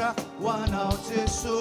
Satra wanaoteswa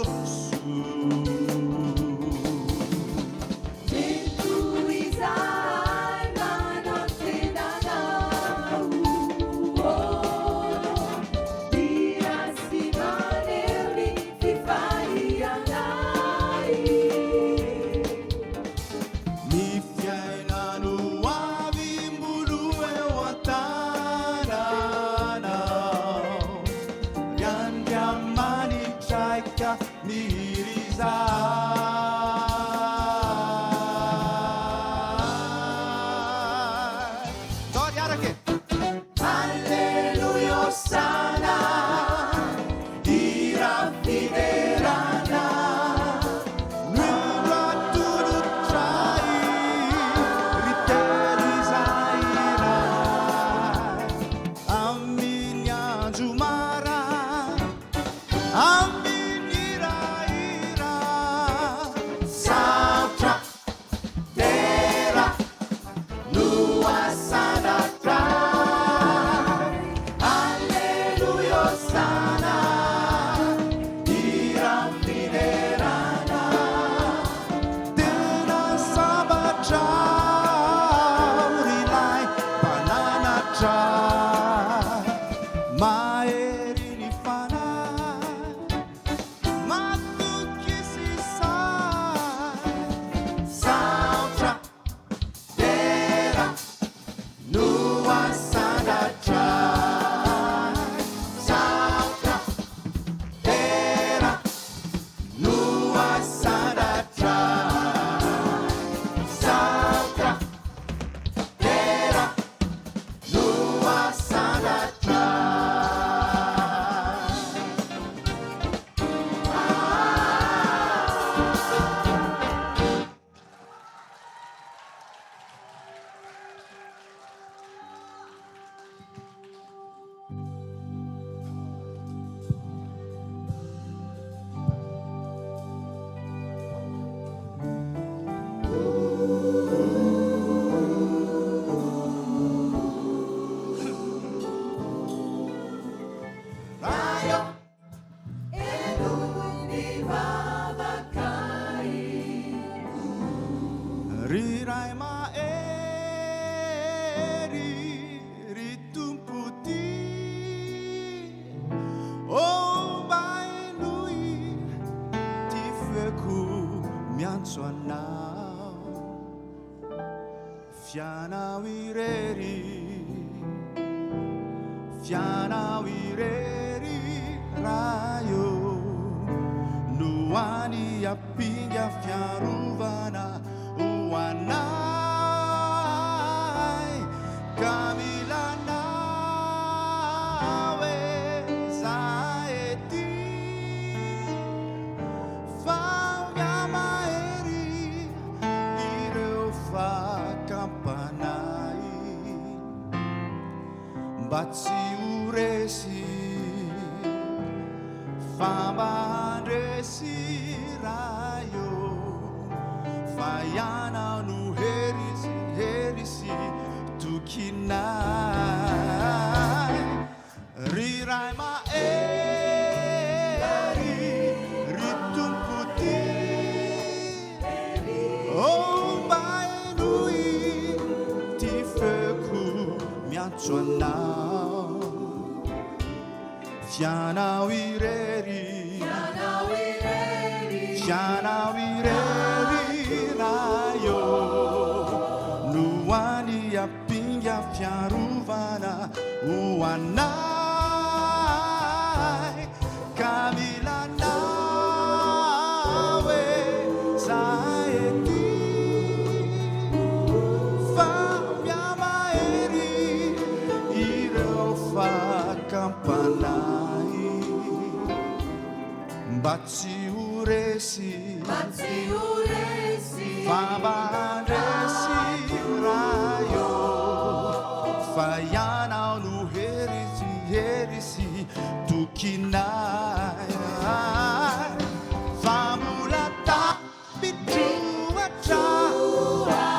rirai maeri ritumputi oh bai lui ti feku mianzuanau fiana wireri rayo nuani yapinga fiaruvana Wanai Kamila nawe zaeti Faunya maeri Ireofa kampanai Batsi uresi Fama andresi rayo Fayana nu herisi tukinai rirai maeri ritumputi oh bai lui ti feku mianzuanau fiana wireri rayo nuani yapinga fiaruvana uanai kamila nawe zaeti famia maeri ireofa kampanai batsi uresi Fabandresi rayo Fayana nu herisi tukinai Famulata bituata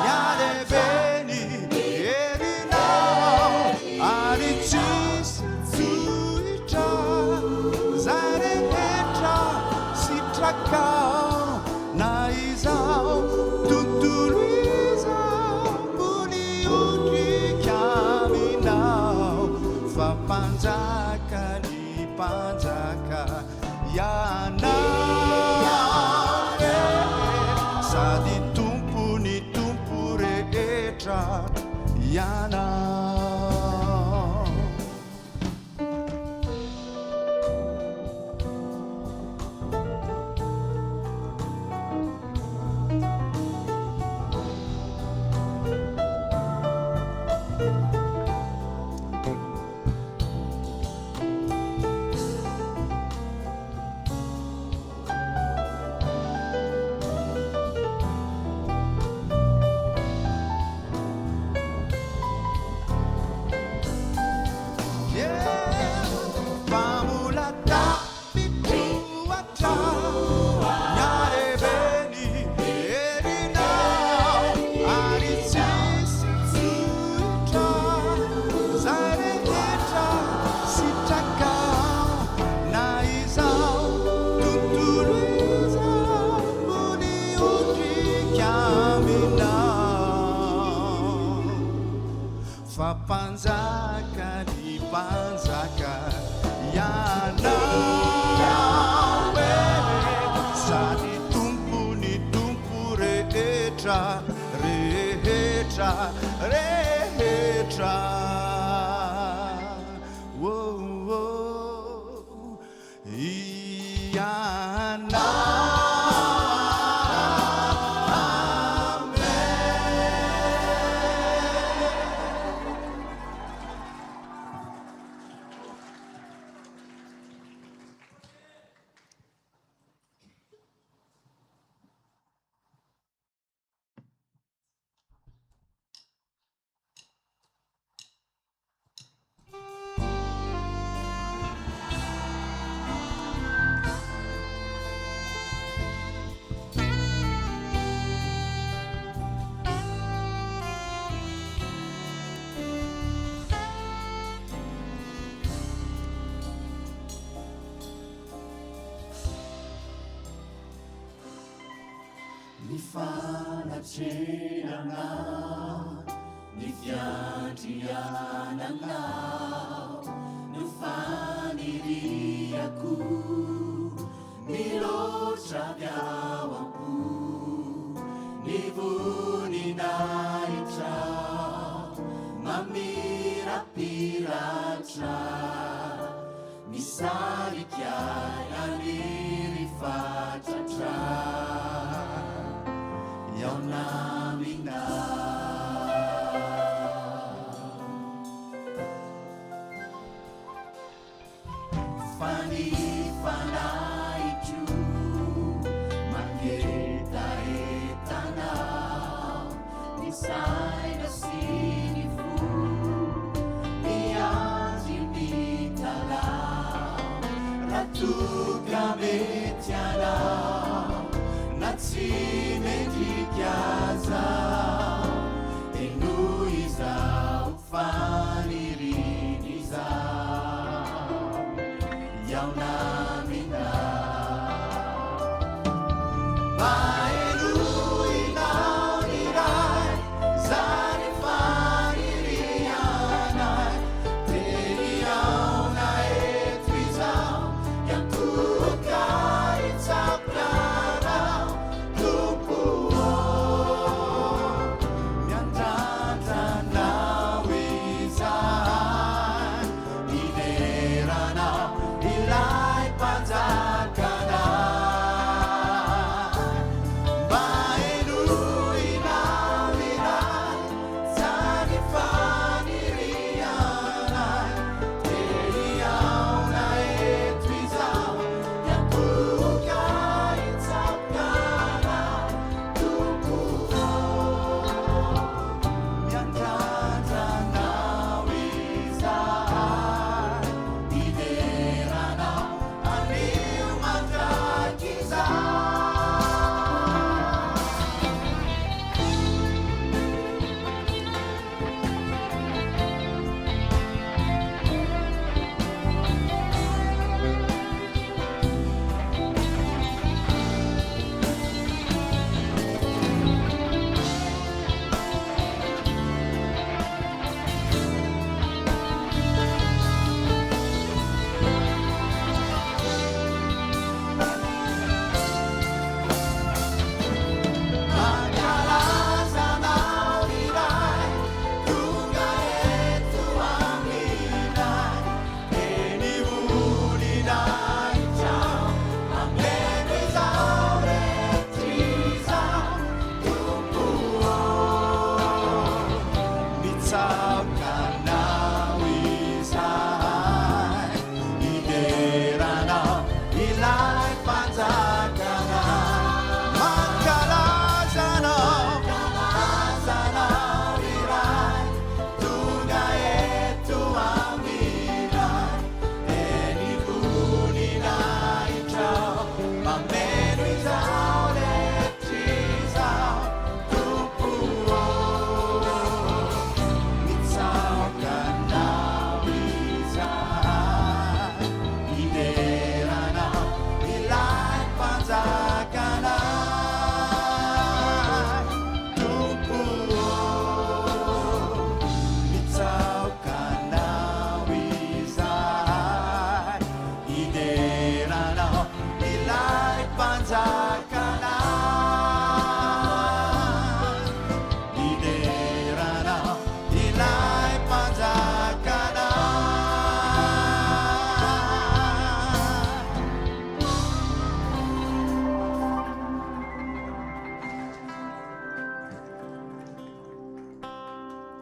Yade beni erina Arichis suita Zare takao na izao tutuliza buni udi kaminao fa panjaka ni panjaka yana sadi tumpu ni tumpu rehetra yana. Panzaka di panzaka yana sadi tumpu ni tumpu rehetra rehetra rehetra yana. Nifanatsinana, nifiantianana, nufaniriaku, milotra biawaku, nivuninaritra, mamirapiratra, misarikiana nirifatatra. Yaunamina Fani fanaitu Mageta etana Nisai na sinifu Niazi mitala Ratu kametiana Natsime kiaza enuiza ufaniriniza yaunamina baenuinaunirai zanifanirianai teiauna etrizau yantukaitsaplarau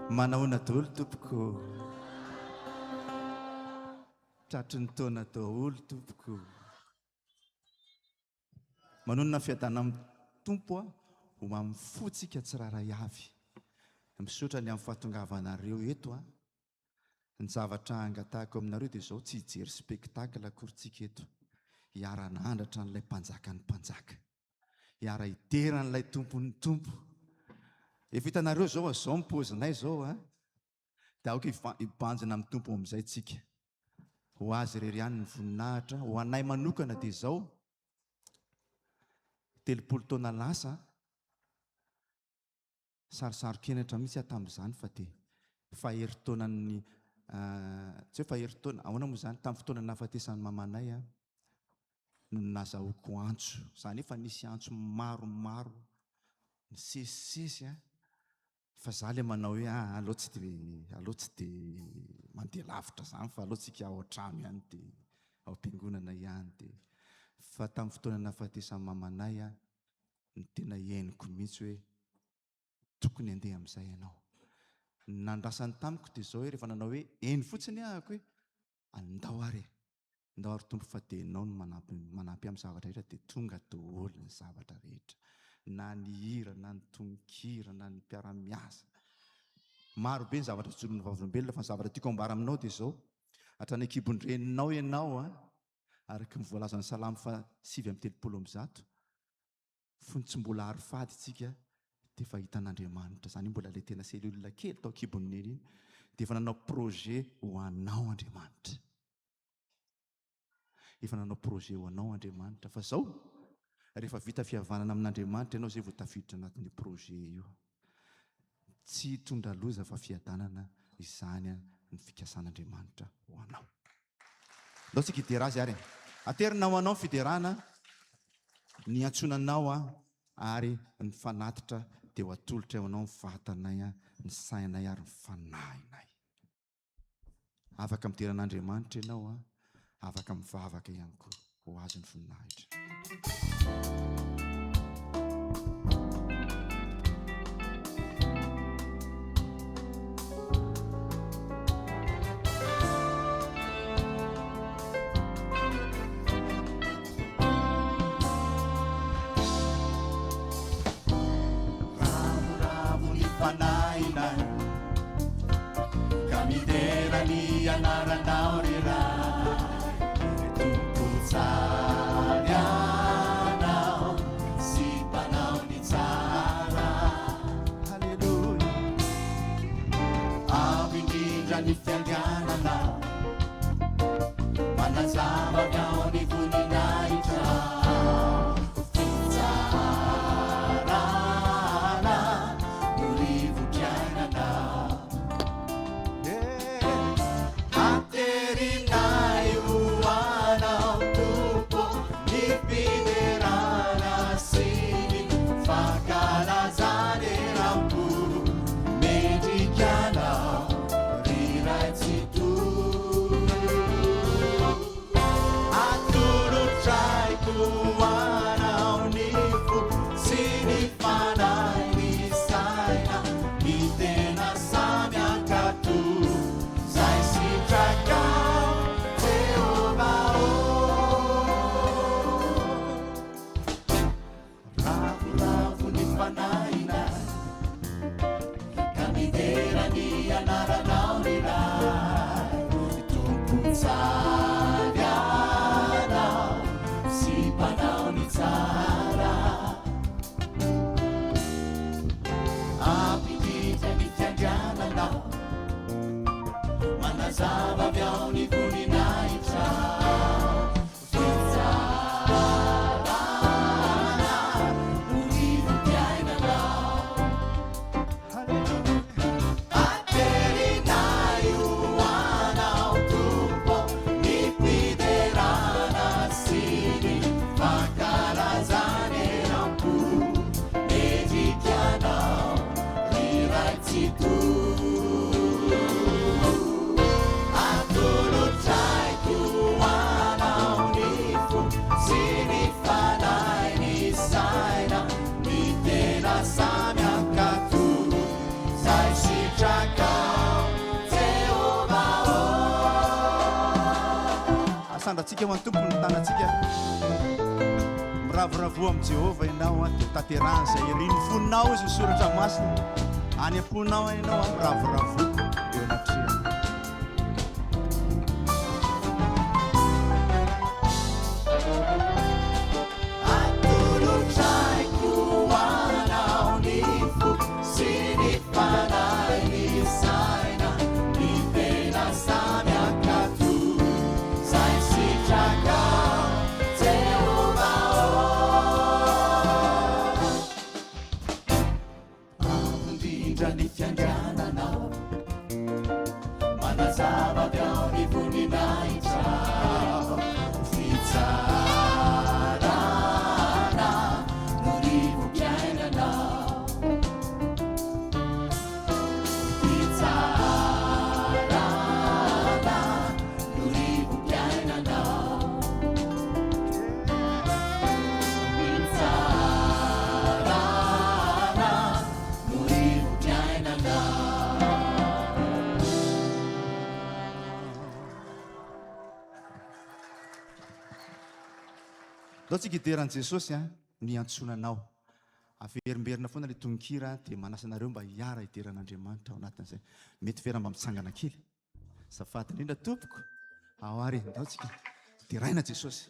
Manahona daholo tompoko. Tratry ny taona daholo tompoko. Manonona fiadana amin'ny tompo ho mamifo-tsika tsiraray avy. Misaotra ny amin'ny fahatongavanareo eto ny zavatra angatahako aminareo dia izao tsy hijery spektakla akorintsika eto. Hiara-andratra n'ilay mpanjaka ny mpanjaka. Hiara-idera n'ilay tompony tompo. Efa hitanareo zao zao mipozinay zao dia aoka hibanjina amin'ny tompo amin'izay tsika. Ho azy irery ihany ny voninahitra. Ho anay manokana dia izao 30 taona lasa sarosarokenatra mihitsy tamin'izany fa dia faheritaonan'ny tsy hoe faheritaona ahoana moa izany tamin'ny fotoana nahafatesan'ny mamanay no nazahoako antso. Izany efa nisy antso maromaro ny sesisesy fa za ilay manao hoe aleo tsy dia mandeha lavitra izany fa aleotsika ao an-trano ihany dia ao am-piangonana ihany dia fa tamin'ny fotoana nahafatesan'ny mamanay ny tena henoko mihitsy hoe tokony handeha amin'izay ianao. Nandrasany tamiko dia izao hoe rehefa nanao hoe eny fotsiny ahako hoe andao ary tompo fa dia ianao no manampy amin'ny zavatra rehetra dia tonga daholo ny zavatra rehetra. Na ny hira, na ny tononkira, na ny mpiara-miasa. Maro be ny zavatra tsolon'ny vavolombelona fa ny zavatra tiako ambara aminao dia izao. Hatrany an-kibon-dreninao ianao araka ny voalazan'ny Salamo 7:30 fony tsy mbola ary fady tsika dia efa hitan'Andriamanitra. Izany mbola ilay tena selula kely tao kibon'ny neny iny dia efa nanao projet ho anao Andriamanitra. Efa nanao projet ho anao Andriamanitra fa izao rehefa vita fihavanana amin'Andriamanitra ianao izay vao tafiditra anatin'io projet io. Tsy hitondra loza fa fiadanana izany ny fikasan'Andriamanitra ho anao. Ndao tsika hidera azy ary. Aterina ho anao fiderana ny antsonanao ary ny fanatitra dia ho atolotra ho anao ny vatanay, ny sainay ary ny fanahinay. Afaka mideran'Andriamanitra ianao afaka mivavaka ihany koa ho azy ny voninahitra. Ravoravo ny fanahinay ka midera ny anaranao riray. Tompo tsara anao sy mpanao ny tsara. Halleluja. Ao indrindra ny fiangananao manazava avy ao ny voninahitra. Fitsarana no rivo-piainanao. Aterinay ho anao tompo ny fiderana sy ny fankalazany rampo. Mendrikanao riray tsy atolotraiko anao ny fo sy ny fanahy ny saina. Ny tena samy ankato zay sitrakao Jehova. Ravoravo ny fanahinay ka midera ny anaranao riray. Tompo tsara anao sy mpanao ny tsara. Ampindritra ny fiangananao manazava avy ao ny voninahitra. Fitsarana no rivo-piainanao. Aterinay ho anao tompo ny fiderana sy ny fankalazany rampo. Mendrikanao riray tsy atolotraiko anao ny fo sy ny fanahy ny saina. Ny tena samy ankato zay sitraka atsika ho antompony ny tanatsika miravoravo amin'i Jehova ianao a dia tanterahany izay iriny foninao izy misoratra masina any am-ponao ianao a miravoravo eo anatrehana dao tsika hideran'i Jesosy a niantsonanao averimberina foana ilay tononkira dia manasanareo mba hiara hideran'Andriamanitra ao anatin'izay mety vera mba mitsangana kely zafady indrindra tompoko ao ary dao tsika deraina Jesosy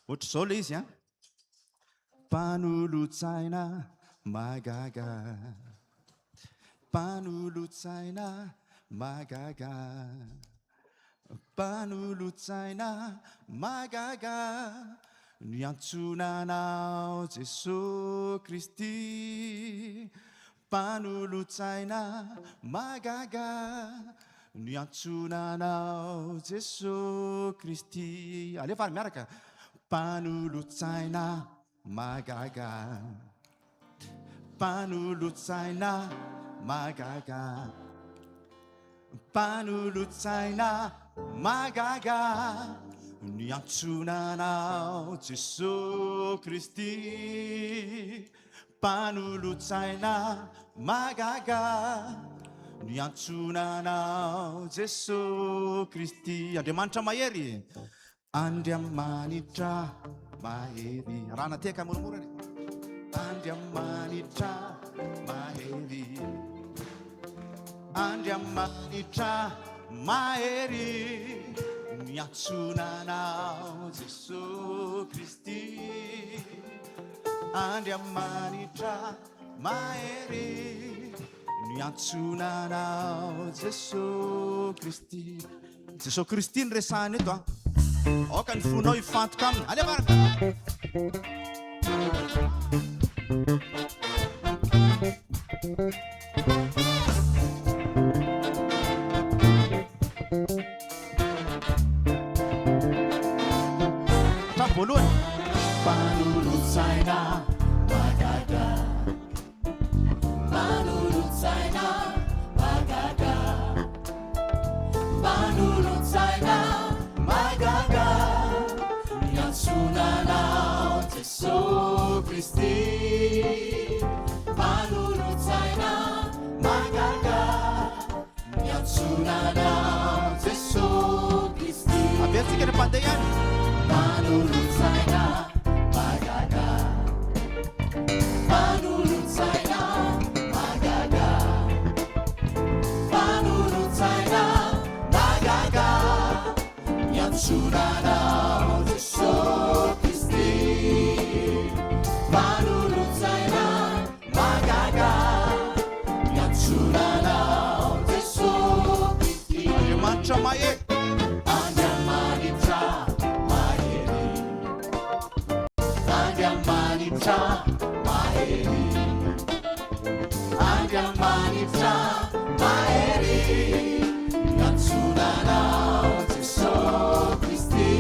ohatra izao ilay izy a mpanolotsaina magaga mpanolotsaina magaga mpanolotsaina magaga niantsonanao Jesosy Kristy mpanolotsaina magaga niantsonanao Jesosy Kristy alefa miaraka mpanolotsaina magaga mpanolotsaina magaga mpanolotsaina magaga niantsonanao Jesosy Kristy mpanolotsaina magaga niantsonanao Jesosy Kristy Andriamanitra mahery Andriamanitra mahery raha nateka moramora Andriamanitra mahery Andriamanitra mahery niantsonanao Jesosy Kristy Andriamanitra mahery niantsonanao Jesosy Kristy Jesosy Kristy ny resahany eto a aoka ny fonao hifantoka aminy ale maraka voalohany mpanolotsaina magaga mpanolotsaina magaga mpanolotsaina magaga niantsonanao Jesosy Kristy mpanolotsaina magaga niantsonanao Jesosy Kristy avertsika ny mpandeha ihany mpanolotsaina magaga mpanolotsaina magaga mpanolotsaina magaga niantsonanao Jesosy Kristy mpanolotsaina magaga niantsonanao Jesosy Kristy Andriamanitra mahery Andriamanitra mahery Andriamanitra mahery niantsonanao Jesosy Kristy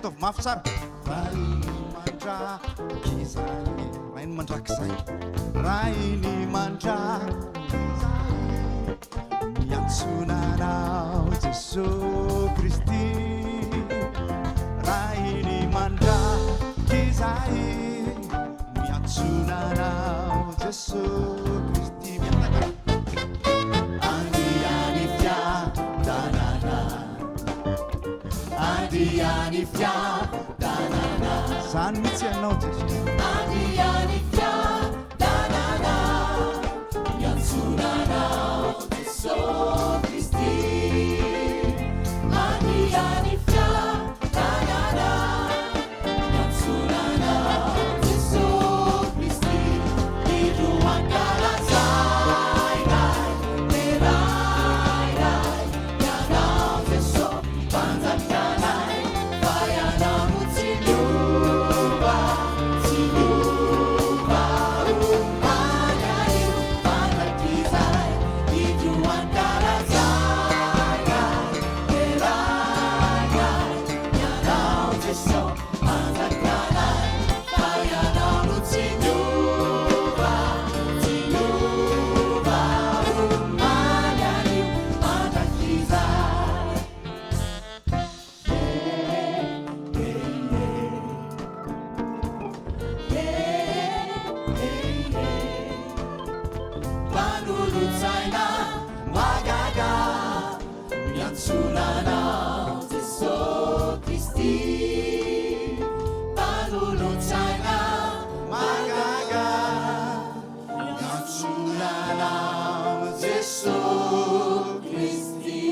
ataovy mafy tsara raha iny mandrakizay raha iny mandrakizay raha iny mandrakizay miantsonanao Jesosy Kristy raha iny mandrakizay miantsonanao Jesosy Kristy mianaka andiany fiadanana andiany fiadanana zany mihitsy ianao Jesosy andiany fiadanana miantsonanao Jesosy Kristy andiany fiadanana miantsonanao Jesosy Kristy idro ankalazay ray leray ray ianao Jesosy mpanjakanay fa ianao no tsy miova ombana io mpanjakizay idro ankalazay ray leray ray ianao Jesosy mpanjakanay fa ianao no tsy miova ombana io mpanjakizay Panolotsaina magaga miantsonanao Jesosy Kristy Panolotsaina magaga miantsonanao Jesosy Kristy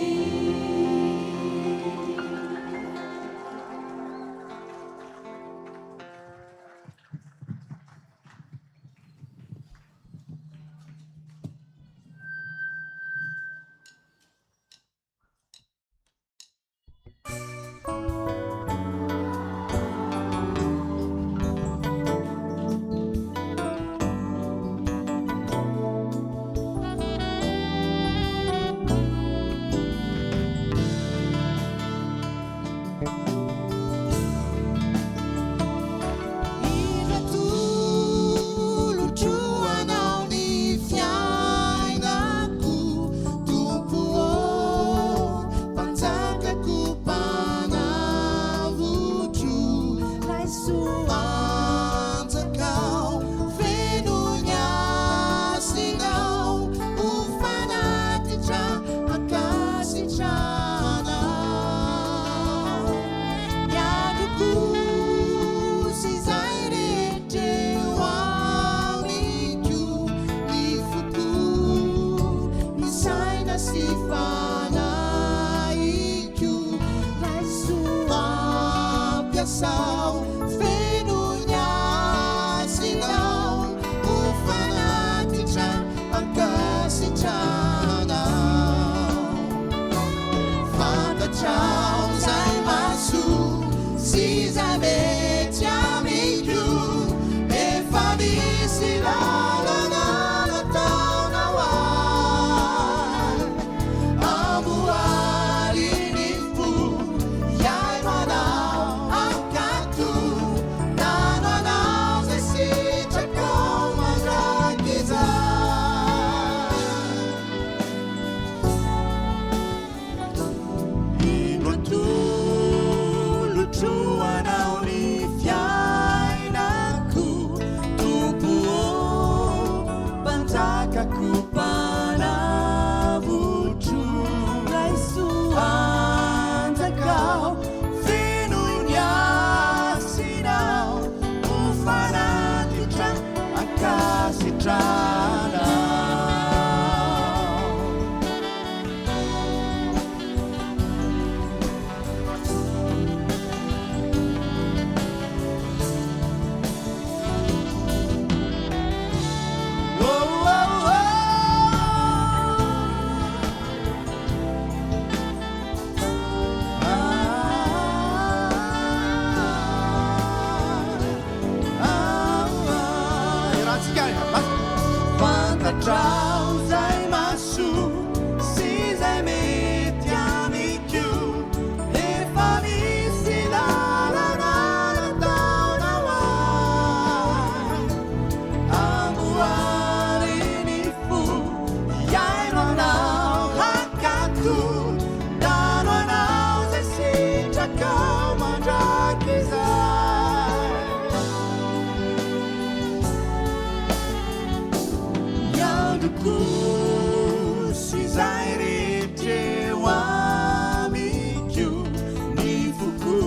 foko sy zay rehetreo amiko ny foko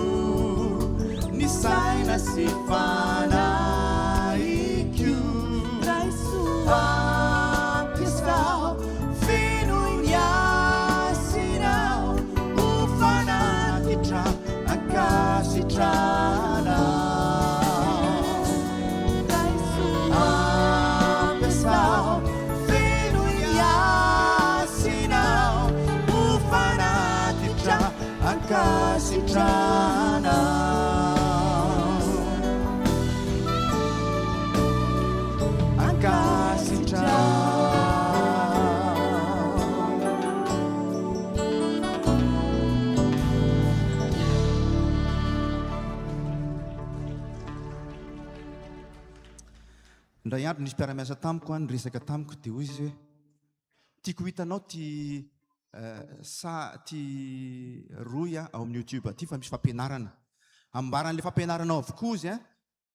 ny saina sy fanaiko ampiasao feno ny asinao ho fanatitra ankasitrana ampiasao feno ny asinao ho fanatitra ankasitrana ndray andro nisy mpiara-miasa tamiko ny resaka tamiko dia hoy izy hoe tiako hitanao ty roy ao amin'ny YouTube ty fa misy fampianarana ambaran'le fampianaranao avokoa izy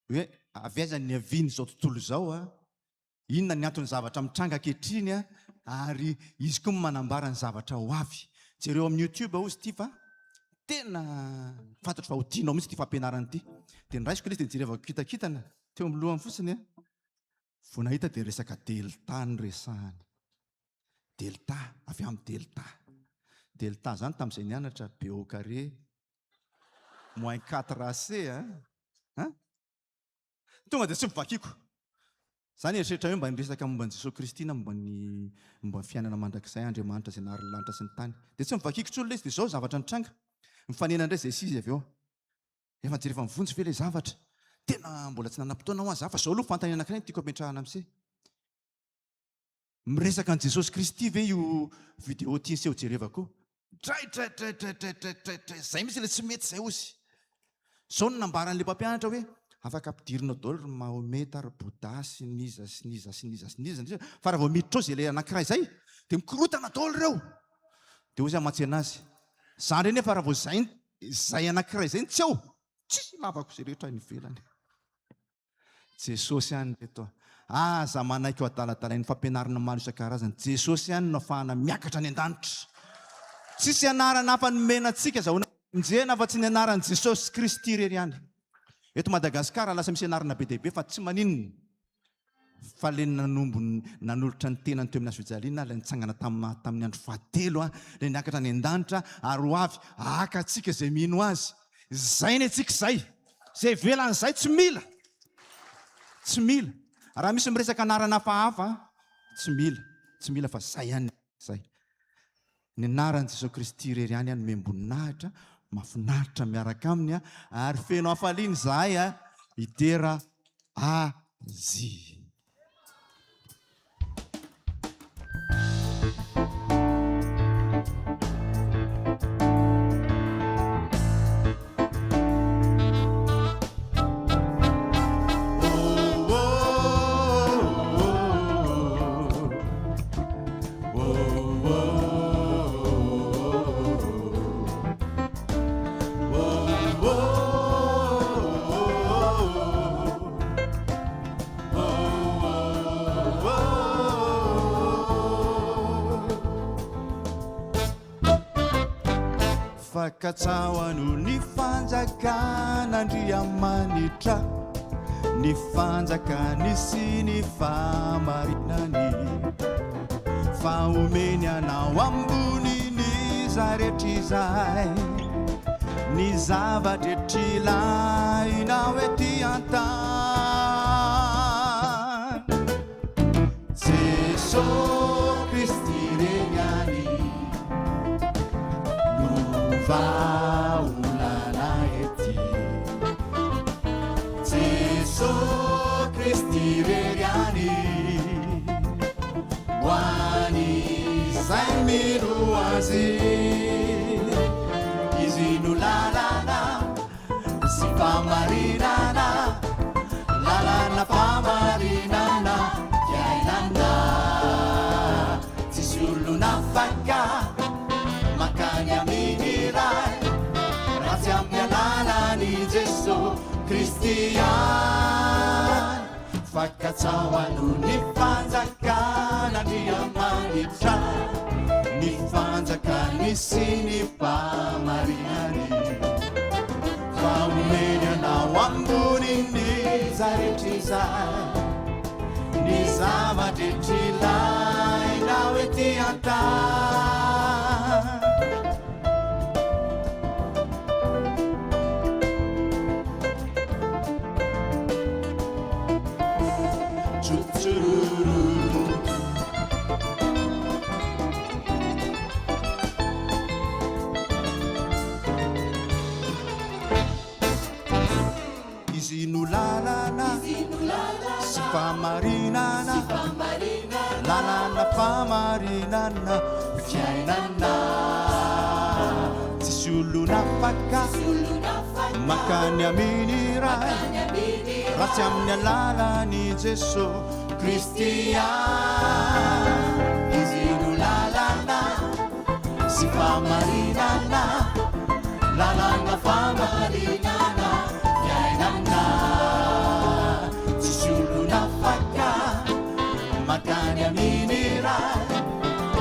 hoe aviazany ny aviany zao tontolo zao inona ny antony zavatra mitranga ankehitriny ary izy koa manambara ny zavatra ho avy jereo amin'ny YouTube ozy ty fa tena fantatro fa ho tianao mihitsy ty fampianarana ty dia niraisiko izy dia jerevako kitakitana teo amin'ny lohany fotsiny vao nahita dia resaka delta ny resahany delta avy amin'ny delta zany tamin'izay nianatra b au carré moins 4ac tonga dia tsy mivakiko zany eritreritra hoe mba niresaka momba ny Jesosy Kristy na momba ny fiainana mandrakizay Andriamanitra izay nahary ny lanitra sy ny tany dia tsy mivakiko tsolo izy dia zao zavatra nitranga mifanena indray zay sizy avy eo efa jerefa mivonjy ve ilay zavatra tena mbola tsy nanam-potoana ho azy fa zao aloha fantany anankiray tiako ametrahana amin'se miresaka an' Jesosy Kristy ve io vidéo ty seho jerevako dray zay misy ilay tsy mety zay ozy zao no nambaran'le mpampianatra hoe afaka ampidirina daholo ry Mahometa ry Bouddha sy niza fa raha vao miditra ao zay ilay anankiray zay dia mikorotana daholo ireo dia hoy izy amatsy anazy zany renefa raha vao zay anankiray zay tsy ao tsy lavako zay rehetra ny velany Jesosy ihany reto za manaiky eo adaladalainy fampianarana maro isan-karazany Jesosy ihany no ahafahana miakatra any an-danitra tsisy anarana hafa nomena antsika zahoana minjena fa tsy ny anaran'i Jesosy Kristy rery ihany eto Madagasikara lasa misy anarana be dehibe fa tsy maninona fa le nanolotra ny tenany teo amin'ny Azojaliana ilay nitsangana tamin'ny andro fahatelo ilay niakatra any an-danitra ary ho avy aka antsika izay mino azy zay ny antsika zay velan'izay tsy mila raha misy miresaka anarana hafahafa tsy mila fa zay ihany zay ny anaran'i Jesosy Kristy rery ihany memboninahitra mahafinaritra miaraka aminy ary feno hafaliany zahay itera azy Fakatsahoano ny fanjakan'Andriamanitra ny fanjakany sy ny famarinany fa omeny anao amboniny zarehetra izay ny zavadrehetra ilainao ety an-tany Jesosy Kristy reny any vaolana ety Jesosy Kristy rery any ho any izay mino azy izy no lalana sy famarinana lalana famarinana iainana tsisy olona afaka makany amin'ny ray raha tsy amin'ny alalany Jesosy Kristy ihany fakatsahoano ny fanjakan'Andriamanitra andriamanitra ny fanjakany sy ny famarinany fa omeny anao amboniny zaretr'izay ny zavadretry ilainao ety an-tany tsururu izy no lalana sy famarinana lalana famarinana fiainana tsisy olona afaka makany aminy ray raha tsy amin'ny alalany Jesosy Kristia izy no lalana sy famarinana lalana famarinana fiainana tsisy olona afaka makany aminy ray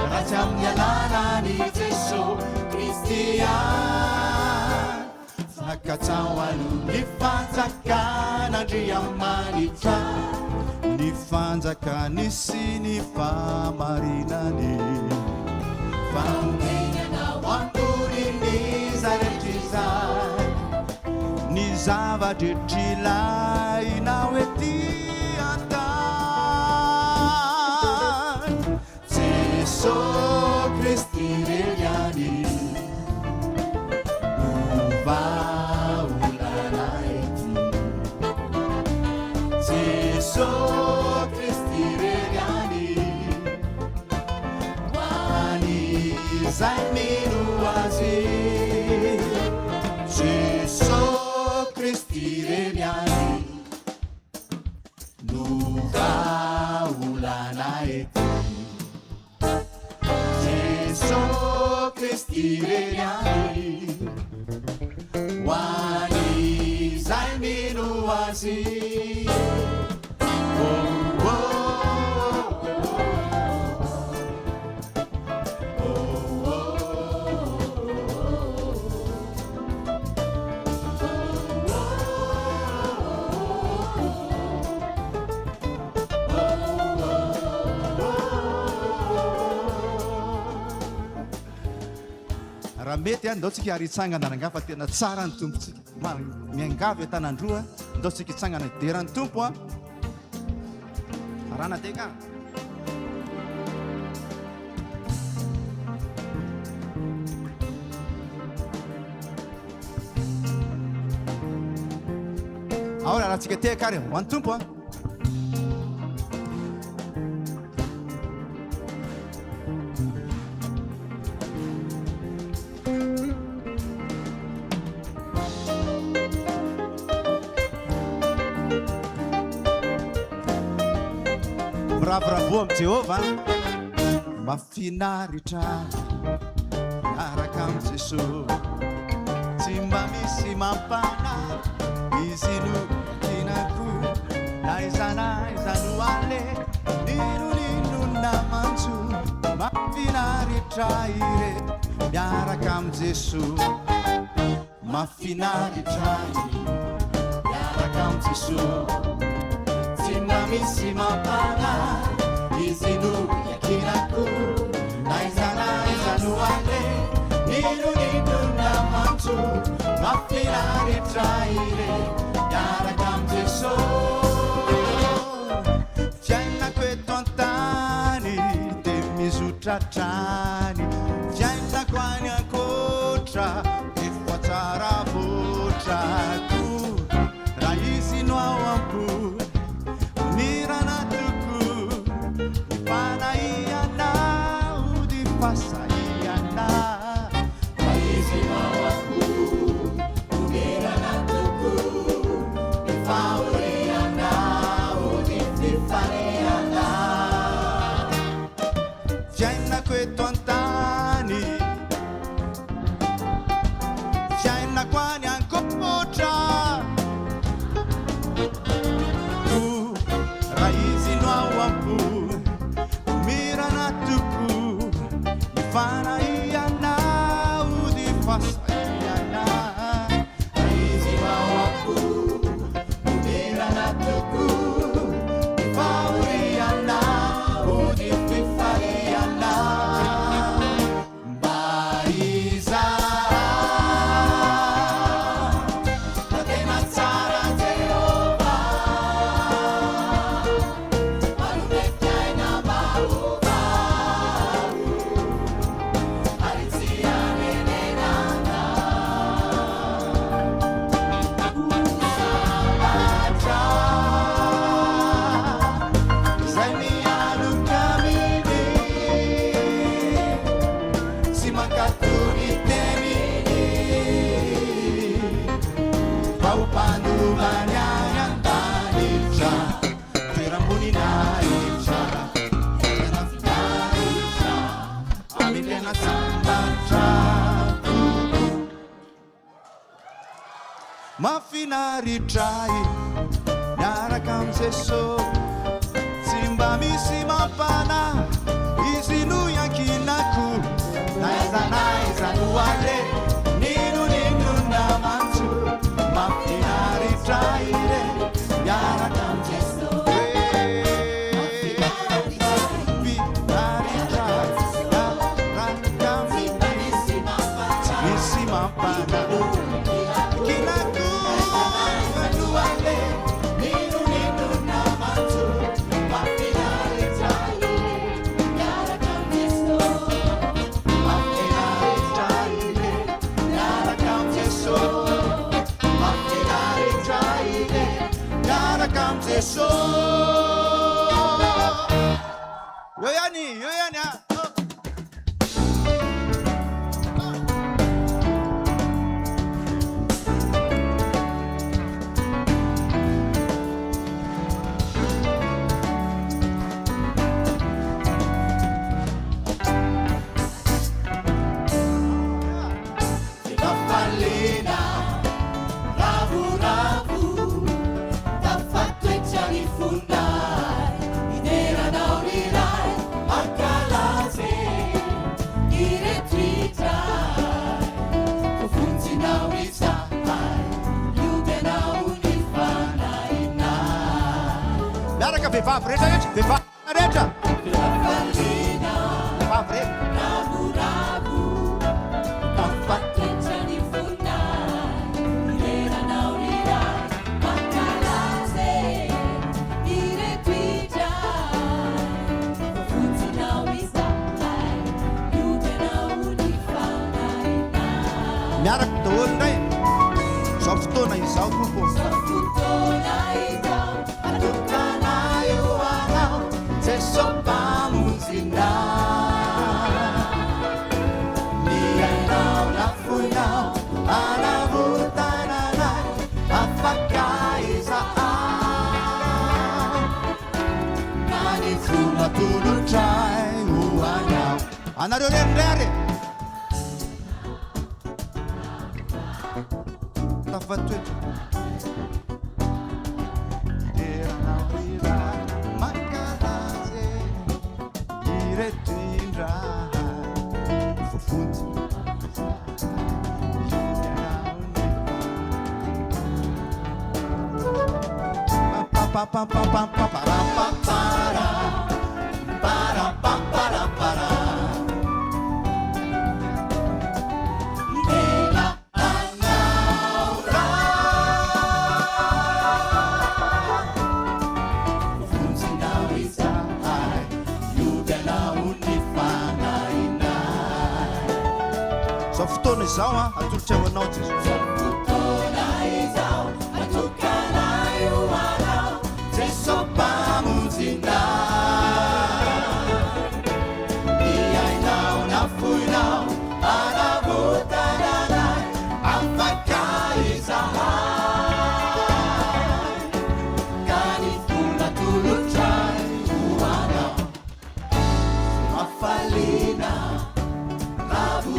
raha tsy amin'ny alalany Jesosy Kristia fakatsaoano ny fanjakan'andriamanitra ny fanjakany sy ny famarinany fa omeny anao amboniny zaretr'izay ny zavadretry ilainao ety an-tany Jesosy Kristy reriany vaolana ety Jesosy Kristy reriany hoany izay mino azy Jesosy Kristy reriany no vaolana ety Jesosy Kristy reriany hoany izay mino azy raha mety a ndao tsika haritsangana ranga fa tena tsara ny tompotsika miangavy atanandroa ndao tsika hitsangana deran'ny tompo a rana teka ahora raha tsika tekary ho an'ny tompo a ravoravo am' Jehova mafinaritra miaraka am' Jesosy tsy mba misy mampana izy no kinako na izana izano ale ninonina manjo mafinaritra ire miaraka am' Jesosy mafinaritra miaraka am' Jesosy tsy mba misy mampana izy no kinako na izana izano ale ninonina manjo mafinaritra ire miaraka am' Jesosy fiainako eto an-tany de mizotratrany fiainako any ankoatra efa tsara votrako raha izy no ao ampo mirana toko ny fanaianao dy fasaiana raha izy no ao ampo mirana toko ny faorianao dy fifariana fiainako eto an-tany fiainako any ankoatra raha izy no ao ampo mirana miaro kamini si makatuni temini paupandumannya yang tanitra terambuni naitra naitra amin tena sambatra mafinaritrai miaraka am Jeso tsy mba misy mampana izy no yankinako naiza naiza no ale nino namanjo mafinaritrai re miaraka am Jeso misy mampana Jesu yoyani Viva frente, gente! Viva frente! Viva frente! Bravo, fatreccia di fundai, idea naurirai, mancalase, direttrigiai, funzi naurisai, iudena unifanai. Miaraka daholo ndray zao fotoana izao tompo sopamunzina niainao nafunao anavutananai afakaizaai nanitsumatulutrai uanao anareo renirary tafatoetra pa pa pa pa pa para pa para nella anaura funzi naurisai iudena unifanai zao fotoana izao atolotra hoanao Jesu sopamunzina niainao nafunao anavutananai afakaizaai kanitulatulutrai uanao mafalina ravu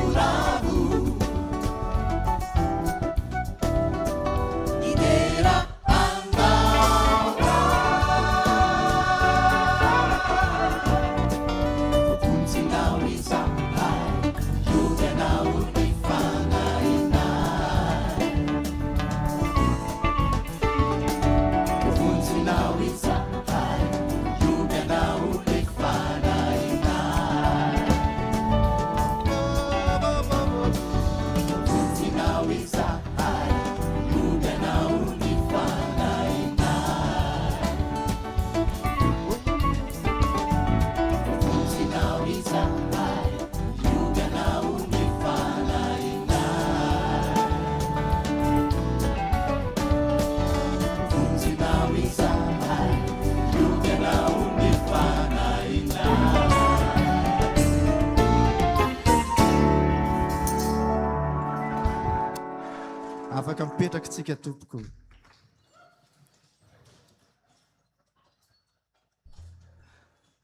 tsika tompoko.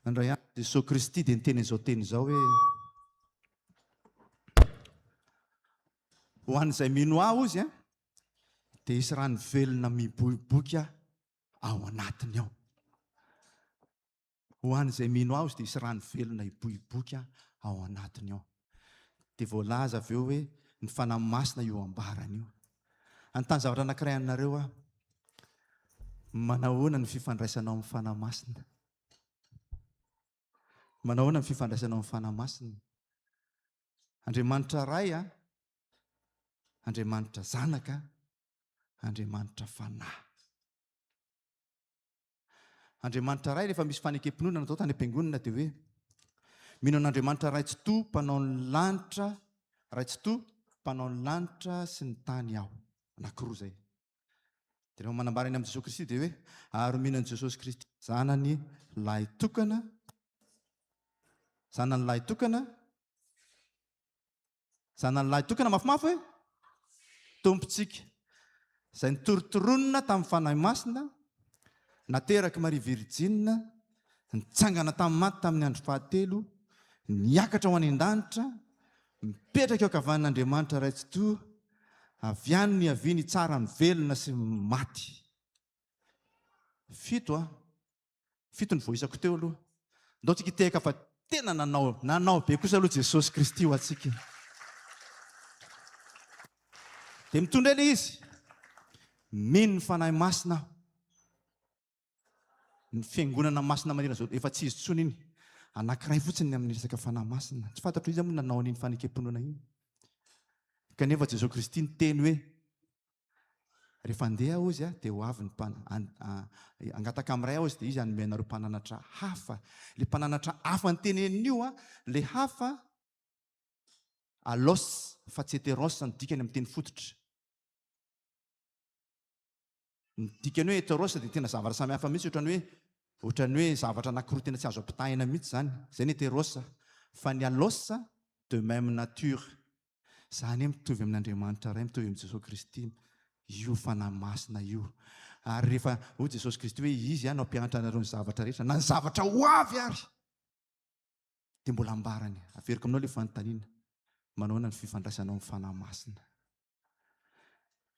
Andray any Jesosy Kristy dia niteny izao teny izao hoe ho an'izay mino aho izy dia isy rano velona miboiboky ao anatiny ao. Ho an'izay mino aho izy dia isy rano velona hiboiboky ao anatiny ao. Dia voalaza avy eo hoe ny fanahy masina io ambarany io. Anontany zavatra anankiray aminareo manahoana ny fifandraisanao amin'ny fanahy masina? Manahoana ny fifandraisanao amin'ny fanahy masina? Andriamanitra ray Andriamanitra zanaka, Andriamanitra fanahy. Andriamanitra ray rehefa misy fanekempinoana natao tany am-piangonana dia hoe mino an'Andriamanitra ray tsy to mpanao ny lanitra, ray tsy to mpanao ny lanitra sy ny tany aho. Anankiroa zay. Dia rehefa manambara eny amin'ny Jesosy Kristy dia hoe ary mino an'i Jesosy Kristy zanany lahy tokana, zanany lahy tokana, zanany lahy tokana mafimafy hoe tompontsika izay nitorotoronina tamin'ny fanahy masina, nateraky Maria Virgine, nitsangana tamin'ny maty tamin'ny andro fahatelo, niakatra ho any an-danitra, mipetraka eo ankavan'Andriamanitra ray tsy to, avy any ny aviany tsara ny velona sy maty. Fito ny voisako teo aloha. Ndao tsika hitehaka fa tena nanao be kosa aloha Jesosy Kristy ho atsika. Dia mitondra ilay izy, mino ny fanahy masina, ny fiangonana masina manirana zao, efa tsy izy tsony iny. Anankiray fotsiny amin'ny resaka fanahy masina. Tsy fantatro izy moa nanao an'iny fanekempinoana iny. Kanefa Jesosy Kristy niteny hoe rehefa andeha aho izy dia ho avy ny angataka amin'ray aho izy dia izy hanome anareo mpananatra hafa. Ilay mpananatra hafa nitenen'io ilay hafa alos fa tsy heteros ny dikany amin'ny teny fototra. Ny dikany hoe heteros dia tena zavatra samihafa mihitsy ohatran'ny hoe zavatra anankiroa tena tsy azo ampitahina mihitsy zany. Izay ny heteros. Fa ny alos de même nature. Zany mitovy amin'Andriamanitra ray, mitovy amin'ny Jesosy Kristy. Io fanahy masina io. Ary rehefa ho Jesosy Kristy hoe izy no ampianatra anareo ny zavatra rehetra, na ny zavatra ho avy ary, dia mbola ambarany. Averiko aminao ilay fanontaniana. Manahoana ny fifandraisanao amin'ny fanahy masina?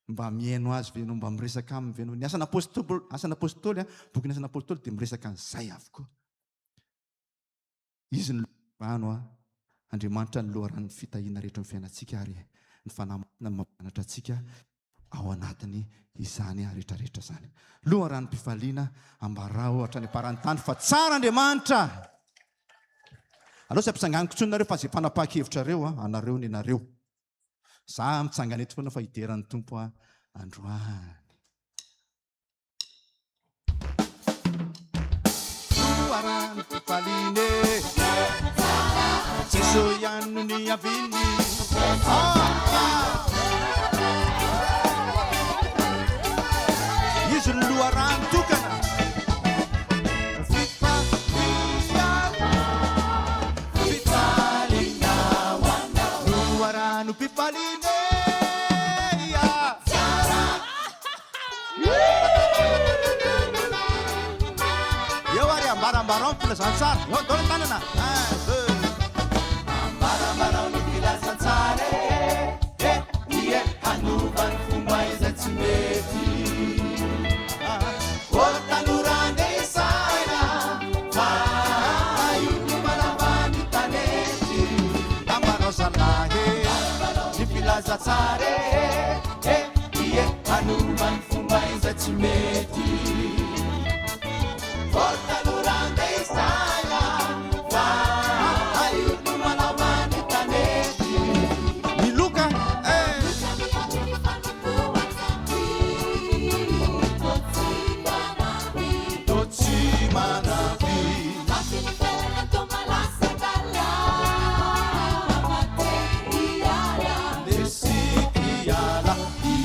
Mba mihaino azy ve ianao, mba miresaka aminy ve ianao? Ny asan'apôstôly, boky ny asan'apôstôly dia miresaka an'izay avokoa. Izy ny rano Andriamanitra ny loharan'ny fitahiana rehetra amin'ny fiainantsika ary ny fanahy masina mampanatra antsika ao anatiny izany rehetrarehetra zany. Loharan'mpifaliana ambarao hatrany am-parantany fa tsara Andriamanitra. Aleo tsy ampisanganiko intsony nareo fa izay mpanapa-kevitra anareo ny anareo. Za mitsangana eto foana fa hideran'ny tompo androany. Loharan'mpifaliana Jesosy ihany ny aviny. Izy ny loharano tokana. Loharano mpifaliana. Eo ary ambarambarao ny filazantsara. Eo dao ny tanana. Ambarambarao ny filazantsara. Ie hanova ny fomba izay tsy mety. Tanora isaina fa io ny manava ny tanety. Ambarao zalahy ny filazantsara. Ie hanova ny fomba izay tsy mety. Tanora isaina fa io ny manava ny tanety. Ny Luka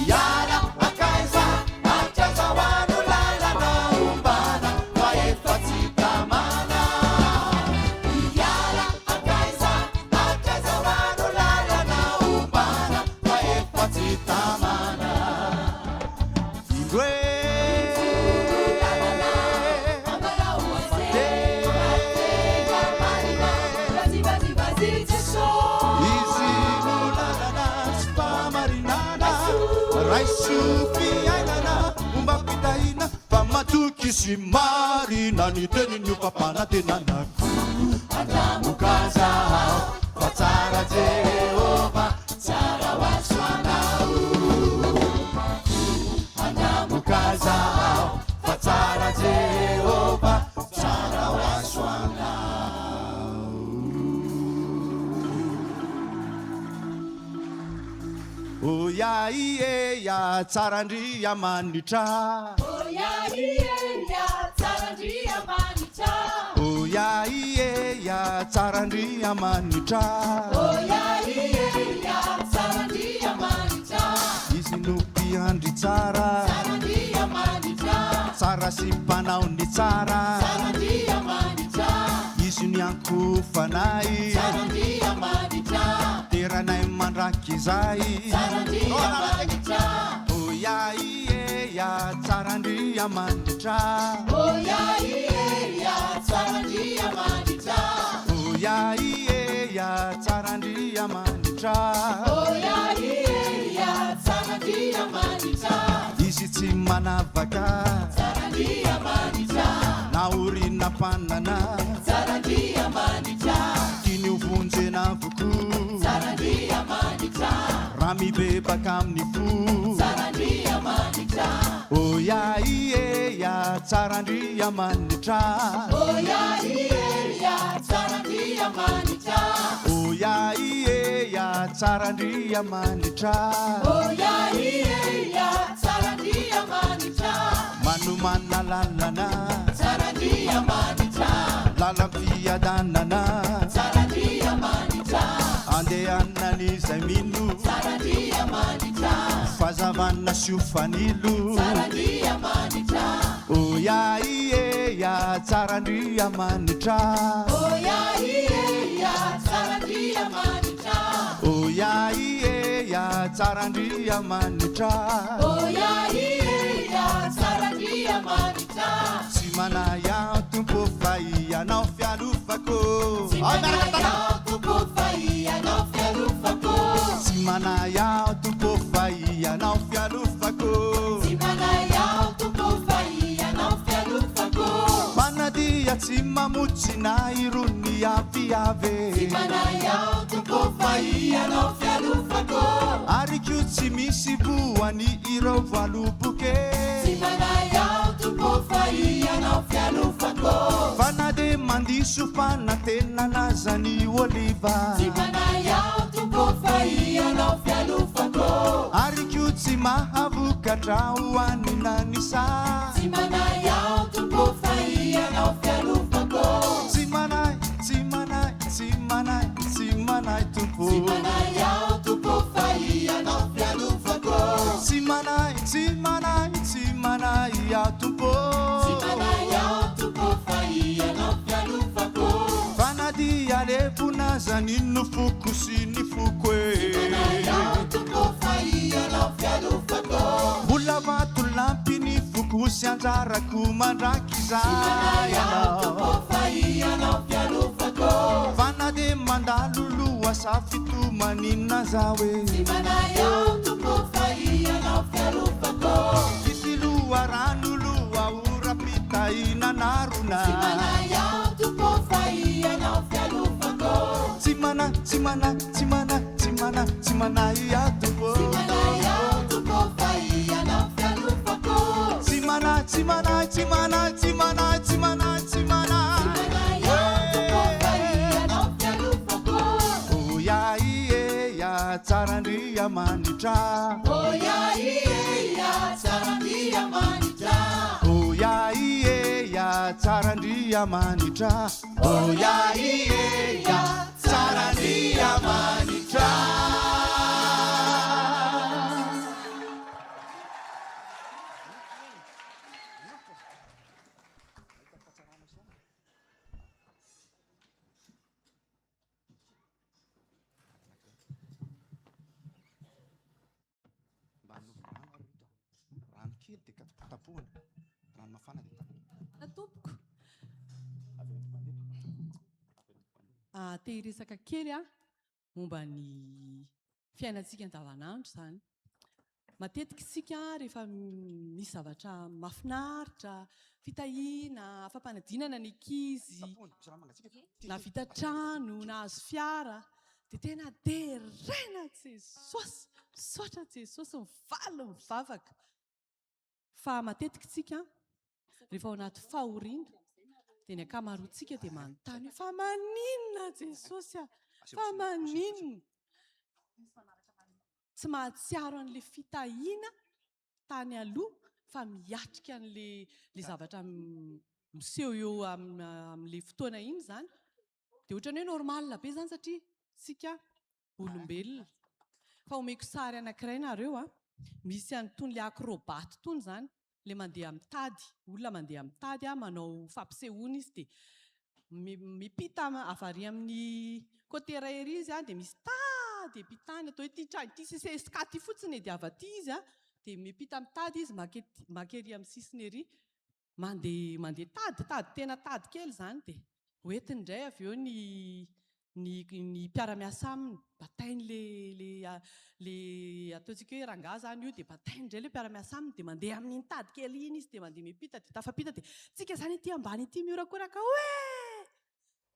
Iala, akaisa, ajaza wanu lalana. matoky sy marina ny tenin'io fampanantenanako anamoka zaho fa tsara Jehova tsara ho aso anao anamoka zaho fa tsara Jehova tsara ho aso anao. Oya iyeya tsarandriamanitra Oya iyeya tsarandriamanitra Oya iyeya tsarandriamanitra Oya iyeya tsarandriamanitra izy no mpiandry tsara Tsarandriamanitra tsara sy mpanaony tsara Tsarandriamanitra izy ny ankofanay Tsarandriamanitra teranay mandraky izay Tsarandriamanitra Oya iyeya tsarandriamanitra Oya iyeya tsarandriamanitra Oya iyeya tsarandriamanitra Oya iyeya tsarandriamanitra izy tsy manavaka Tsarandriamanitra naorina mpanana Tsarandriamanitra tiny ovonjena voko Tsarandriamanitra raha mibebaka amin'ny fo Tsarandriamanitra Oya iyeya tsarandriamanitra Oya iyeya tsarandriamanitra Oya iyeya tsarandriamanitra Oya iyeya tsarandriamanitra manomana lalana Tsarandriamanitra lalam-piadanana Tsarandriamanitra andehanan'izay mino Tsarandriamanitra fazavana sy ofanilo Tsarandriamanitra Oya iyeya tsarandriamanitra Oya iyeya tsarandriamanitra Oya iyeya tsarandriamanitra Oya iyeya tsarandriamanitra tsy manaya tompo fa ianao fialofako Simanaya tompo fa ianao fialofako tsy manaya tompo fa ianao fialofako Simanaya tompo fa ianao fialofako manadia tsy mamotsy na irony aviave Simanaya tompo fa ianao fialofako ary kio tsy misy voany ireo voaloboke Simanaya tompo fa ianao fialofako fa na de mandiso fanantenana zany oliva Simanaya tompo fa ianao fialofako ary kio tsy mahavokatra hoanina ny sa Simanaya tompo fa ianao fialofako tsy manay tsy manay tsy manay tsy manay tompo Simanaya tompo fa ianao fialofako tsy manay tsy manay tsy manay a tompo Simanaya tompo fa ianao fialofako fanadia levona zany nofoko sy ny foko Simanaya tompo fa ianao fialofako mbola vato lampiny foko sy anjarako mandraky Simanaya tompo zay fa ianao fialofako fanade mandaloloa sa fitomanina za hoe Simanaya tompo fa ianao fialofako isy loa ranoloa orapitahina narona Simanaya tompo fa ianao fialofako tsy manay tsy manay tsy manay tsy manay tsy manay a tompo Simanaya tompo fa ianao fialofako tsy manay tsy manay tsy manay tsy manay tsy manay tsy manay Simanaya tompo fa ianao fialofako Oya iyeya tsarandriamanitra Oya iyeya tsarandriamanitra Oya iyeya tsarandriamanitra Oya iyeya tsarandriamanitra rano kely dia tapohana rano mafana dia Tompoko tehiresaka kely momba ny fiainantsika andavanandro zany Matetika isika rehefa misy zavatra mahafinaritra, fitahiana, fampanadinana ny ankizy, na vita trano, na hazo fiara, dia tena derena Jesosy, misaotra Jesosy, mivaly mivavaka. Fa matetika isika rehefa ao anaty fahoriana dia ny ankamaroantsika dia manontany hoe fa maninona Jesosy a? Fa maninona? Tsy mahatsiaro an'ilay fitahiana tany aloha fa miatrika an'ilay zavatra miseho eo amin'ilay fotoana iny izany, dia ohatrany hoe normalina be izany satria sika olombelona. Fa omeko sary anankiray nareo a, misy an'itony ilay akrobaty itony izany, ilay mandeha amin'ny tady, olona mandeha amin'ny tady a, manao fampisehoana izy dia mipita avy ary amin'ny kotera ery izy a, dia misy tady epitany atao hoe ity sesesika ity fotsiny dia avy aty izy a, dia mipita amin'ny tady izy makery amin'ny sisiny ery, mandeha tady tena tady kely izany, dia hoentiny indray avy eo ny mpiara-miasa aminy, batainy ilay ataontsika hoe rangahy izany io, dia batainy indray ilay mpiara-miasa aminy, dia mandeha amin'iny tady kely iny izy, dia mandeha mipita, dia tafampita, dia tsika izany ety ambany ety miorakoraka hoe,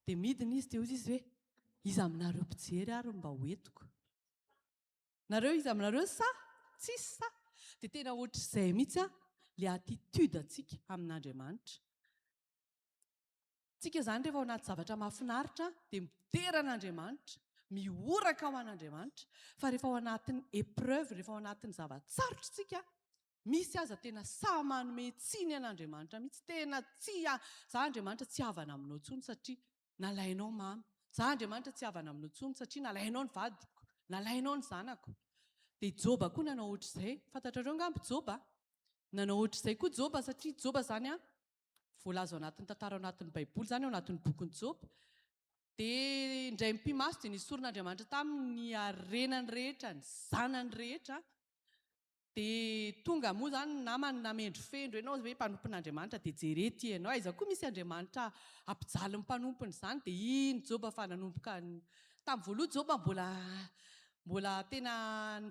dia midina izy, dia hoy izy hoe iza aminareo mpijery ary mba hoentiko. Nareo iza aminareo sa? Tsisy sa? Dia tena ohatr'izay mihitsy a ilay attitude antsika amin'Andriamanitra. Tsika izany rehefa ao anaty zavatra mahafinaritra dia mideran'Andriamanitra, mioraka ao an'Andriamanitra. Fa rehefa ao anatin'ny épreuve, rehefa ao anatin'ny zava-tsarotra tsika, misy aza tena sa manome tsiny an'Andriamanitra mihitsy, tena za Andriamanitra tsy havana aminao intsony satria nalainao mamy. Za Andriamanitra tsy havana aminao intsony satria nalainao ny vadiko, nalainao ny zanako. Dia Joba koa nanao ohatr'izay. Fantatrareo angambo Joba? Nanao ohatr'izay koa Joba satria Joba izany a voalaza ao anatin'ny tantara ao anatin'ny Baiboly izany, ao anatin'ny bokin'i Joba. Dia indray mpimaso dia nisoron'Andriamanitra tamin'ny harenany rehetra, ny zanany rehetra. Dia tonga moa izany namany namendro fendro, ianao hoe mpanompon'Andriamanitra dia jerety ianao, aiza koa misy Andriamanitra ampijaly ny mpanompony izany. Dia iny Joba fa nanomboka tamin'ny voaloha Joba mbola tena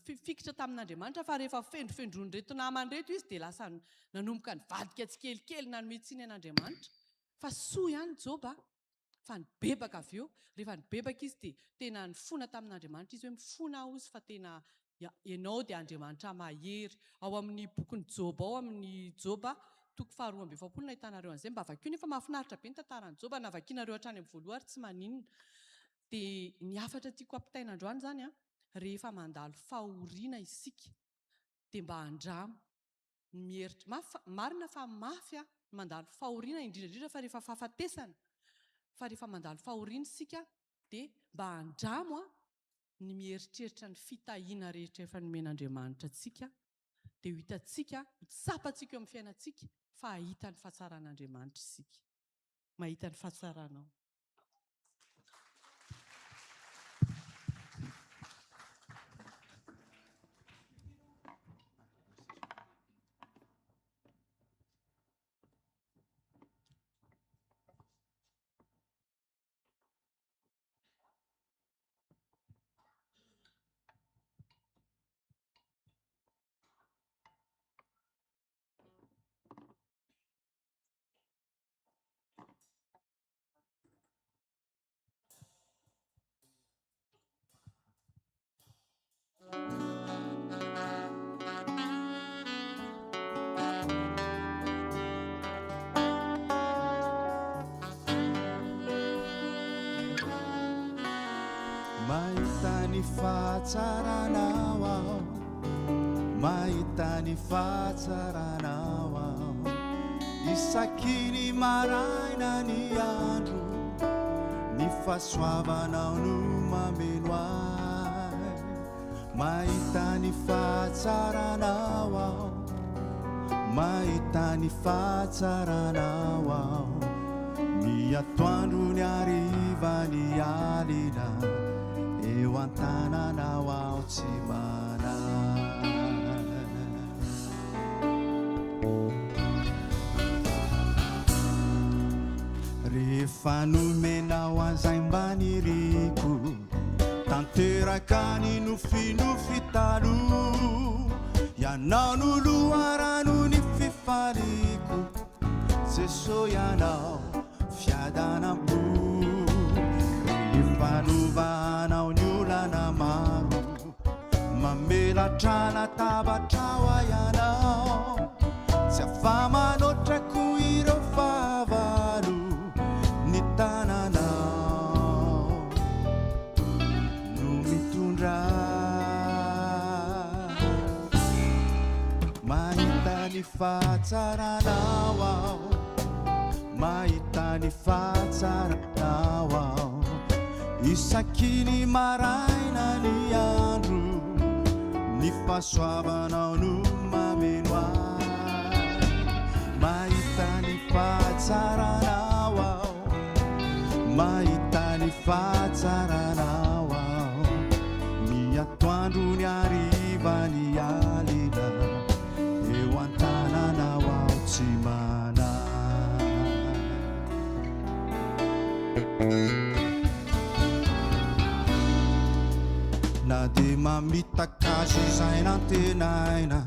fikitra tamin'Andriamanitra, fa rehefa fendrofendrony reto namany reto izy dia lasa nanomboka nivadika tsikelikely nanome tsiny an'Andriamanitra. Fa soa ihany Joba, fa nibebaka avy eo. Rehefa nibebaka izy dia tena nifona tamin'Andriamanitra izy hoe mifona aho izy fa tena ianao dia Andriamanitra mahery. Ao amin'ny bokin'ny Joba, ao amin'ny Joba toko 2:20 nahitanareo an'izay. Mba vakiana efa mahafinaritra be ny tantaran'i Joba, na vakianareo hatrany amin'ny voalohany ary tsy maninona. Dia ny hafatra tiako ampitaina androany izany a, rehefa mandalo fahoriana isika dia mba handramo mieritra marina fa mafy a mandalo fahoriana, indrindra fa rehefa fahafatesana. Fa rehefa mandalo fahoriana isika dia mba handramo a ny mieritreritra ny fitahiana rehetra efa nomen'Andriamanitra antsika, dia ho hitantsika, hitsapantsika eo amin'ny fiainantsika fa hahita ny fahasaran'Andriamanitra isika, mahita ny fahasaranao. Mahita ny fahatsaranao aho, mahita ny fahatsaranao aho, isaky ny maraina ny andro, ny fahasoavanao no mameno ahy. Mahita ny fahatsaranao aho, mahita ny fahatsaranao aho, ny atoandro ny hariva ny alina, eo an-tananao aho tsy manay. Rehefa nomenao an'izay mba niriko, tanteraka ny nofinofy taloha, Ianao no loharano ny fifariko Jeso ianao fiadanam-po Ifanovanao ny olana maro Mamelatrana tabatrao ianao Tsy afa-manotrako ireo fahavalo Ny tananao no mitondra Mahita ny fahatsaranao aho Mahita ny fahatsaranao aho Isaky ny maraina ny andro Ny fahasoavanao no mameno ahy Mahita ny fahatsaranao aho Mahita ny fahatsaranao aho Ny atoandro ny hariva ny alina Eo an-tananao aho tsy manahy Na de mamitakazo izay nantenaina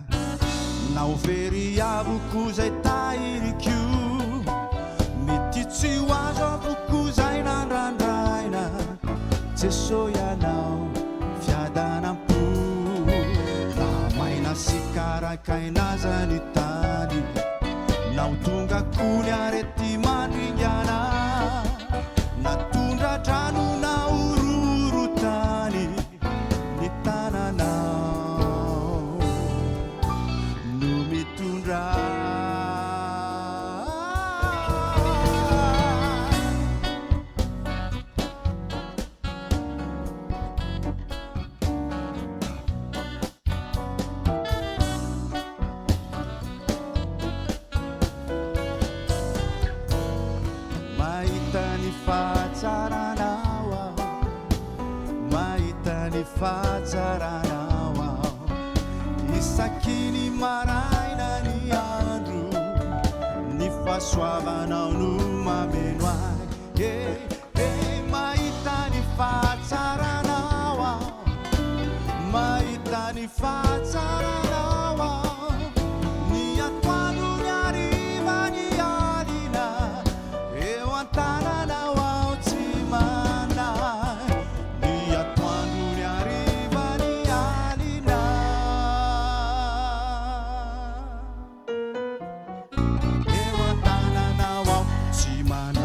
Na ho very avoko zay tahiriko Mety tsy ho azo avoko zay nandrandraina Jeso ianao fiadanam-po Na maina sy karakaina zany tany Na ho tonga kony arety mandringana Na tondra drano na ururutany Ny tananao no mitondra Mahita ny fahatsaranao aho Mahita ny fahatsaranao aho Isaky ny maraina ny andro Ny fahasoavanao no mameno ahy Mahita ny fahatsaranao aho Mahita ny fahatsaranao aho Ny atoandro ny hariva ny alina Eo an-tananao aho tsy manahy Ny atoandro ny hariva ny alina Eo an-tananao aho tsy manahy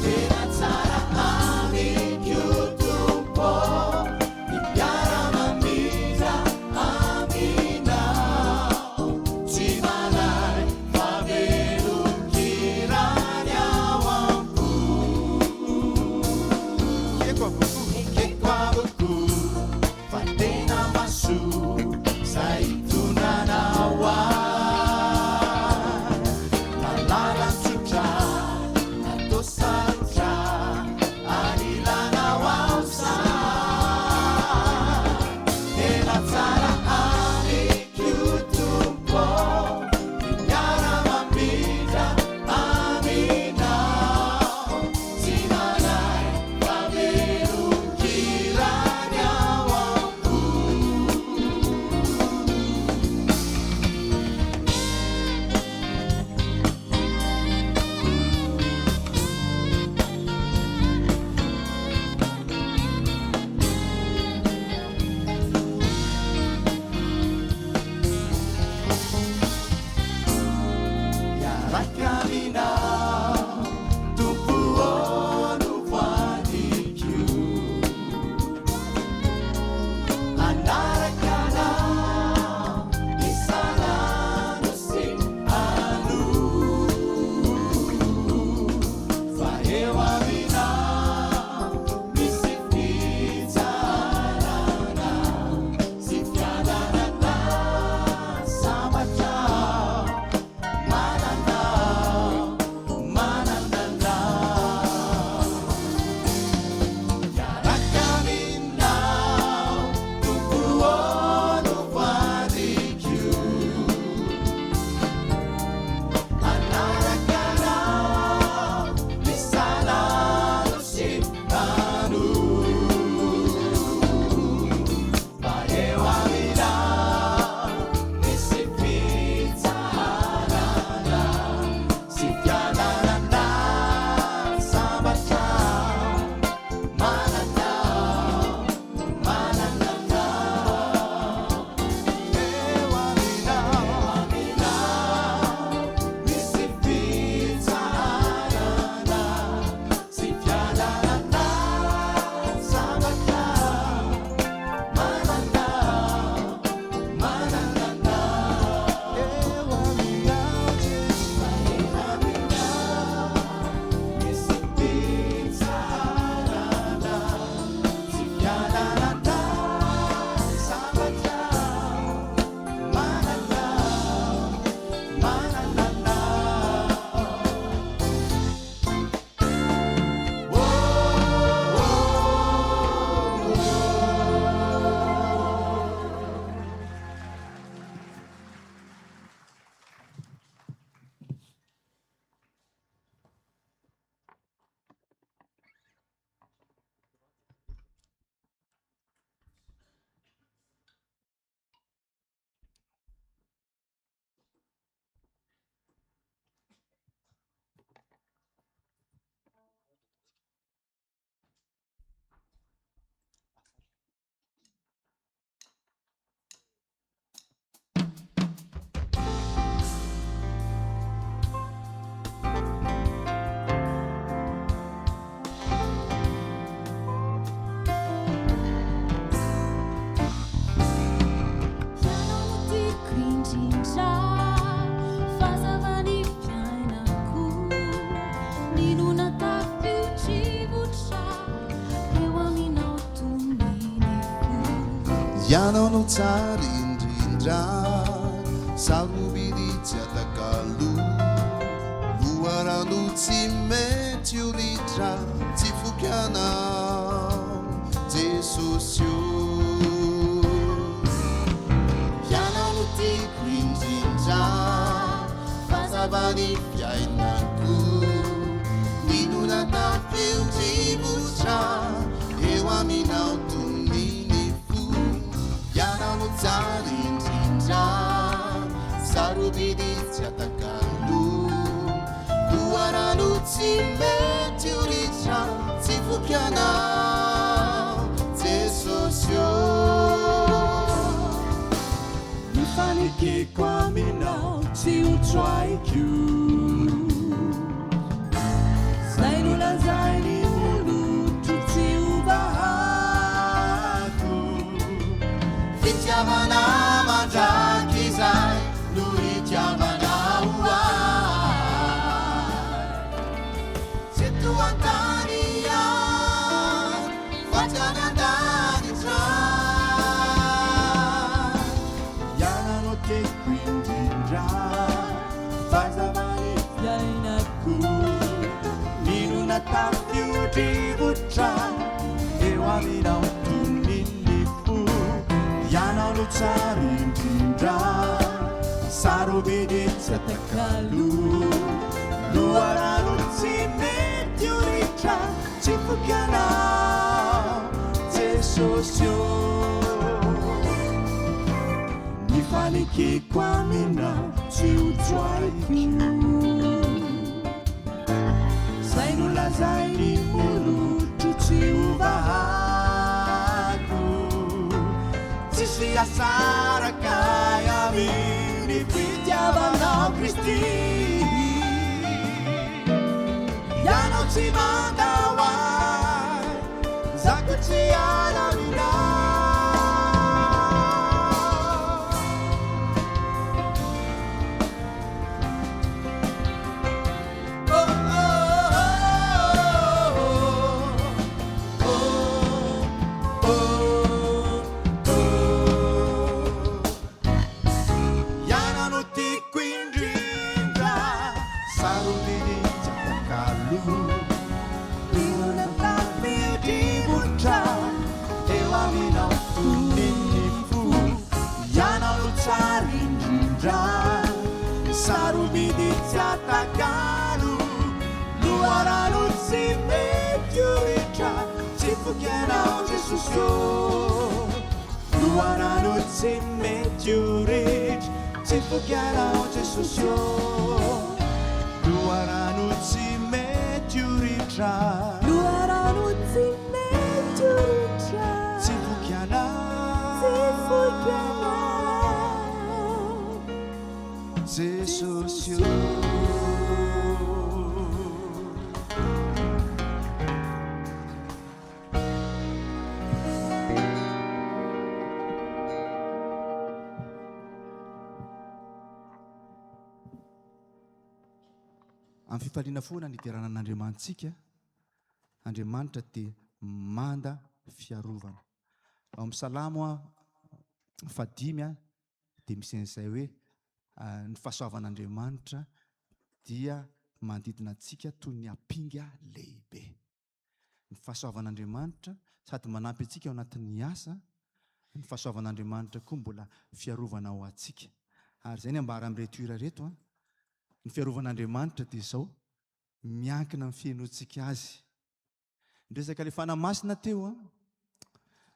Tena tsara amiko Ianao no tsara indrindra salmobiditsy atakalo loharano tsy mety olitra tsy fokianao Jesosy io Ianao no tiako indrindra fazavany fiainako minona tafio-drivotra eo aminao tsara indrindra sarobiditsy atakalo loharano tsy mety olitra tsy fokianao Jesosy io mifanikiko aminao tsy hotroaiko zay nolazay ny olotro tsy ovahako fitiavana mandraky izay no hitiavanao ahy tsy toantany ahy fatsanandanitra ianano tiako indrindra fazavany fiainako minona tafio-drivotra eo aminao toniny fo ianao no tsara indrindra sarobiditsy atakalo loharano tsy mety olitra tsy fokianao Jesosy io mifanikiko aminao tsy hotroaiko zay nolazay ny olotro tsy ovahako tsisy asaraka aminy fitiavanao Kristy ianao tsy mandahoay zako tsy alamina sarumidi tiatakalu luarano si meteoritra tsy fokianao Jesosy luarano si meteoritra tsy fokianao Jesosy luarano si meteoritra luarano si meteoritra tsy fokianao Jesosy amin'ny fifaliana foana niterana an'Andriamanitsika Andriamanitra dia manda fiarovana ao amin'ny Salamo 5 dia misy an'izay hoe ny fahasoavan'Andriamanitra dia manodidina antsika toy ny apinga lehibe. Ny fahasoavan'Andriamanitra sady manampy antsika ao anatin'ny asa, ny fahasoavan'Andriamanitra koa mbola fiarovana ao antsika. Ary izay ny ambara amin'ireto hira reto ny fiarovanaN'Andriamanitra dia izao miankina amin'ny fiainoantsika azy. Resaka ilay fanahy masina teo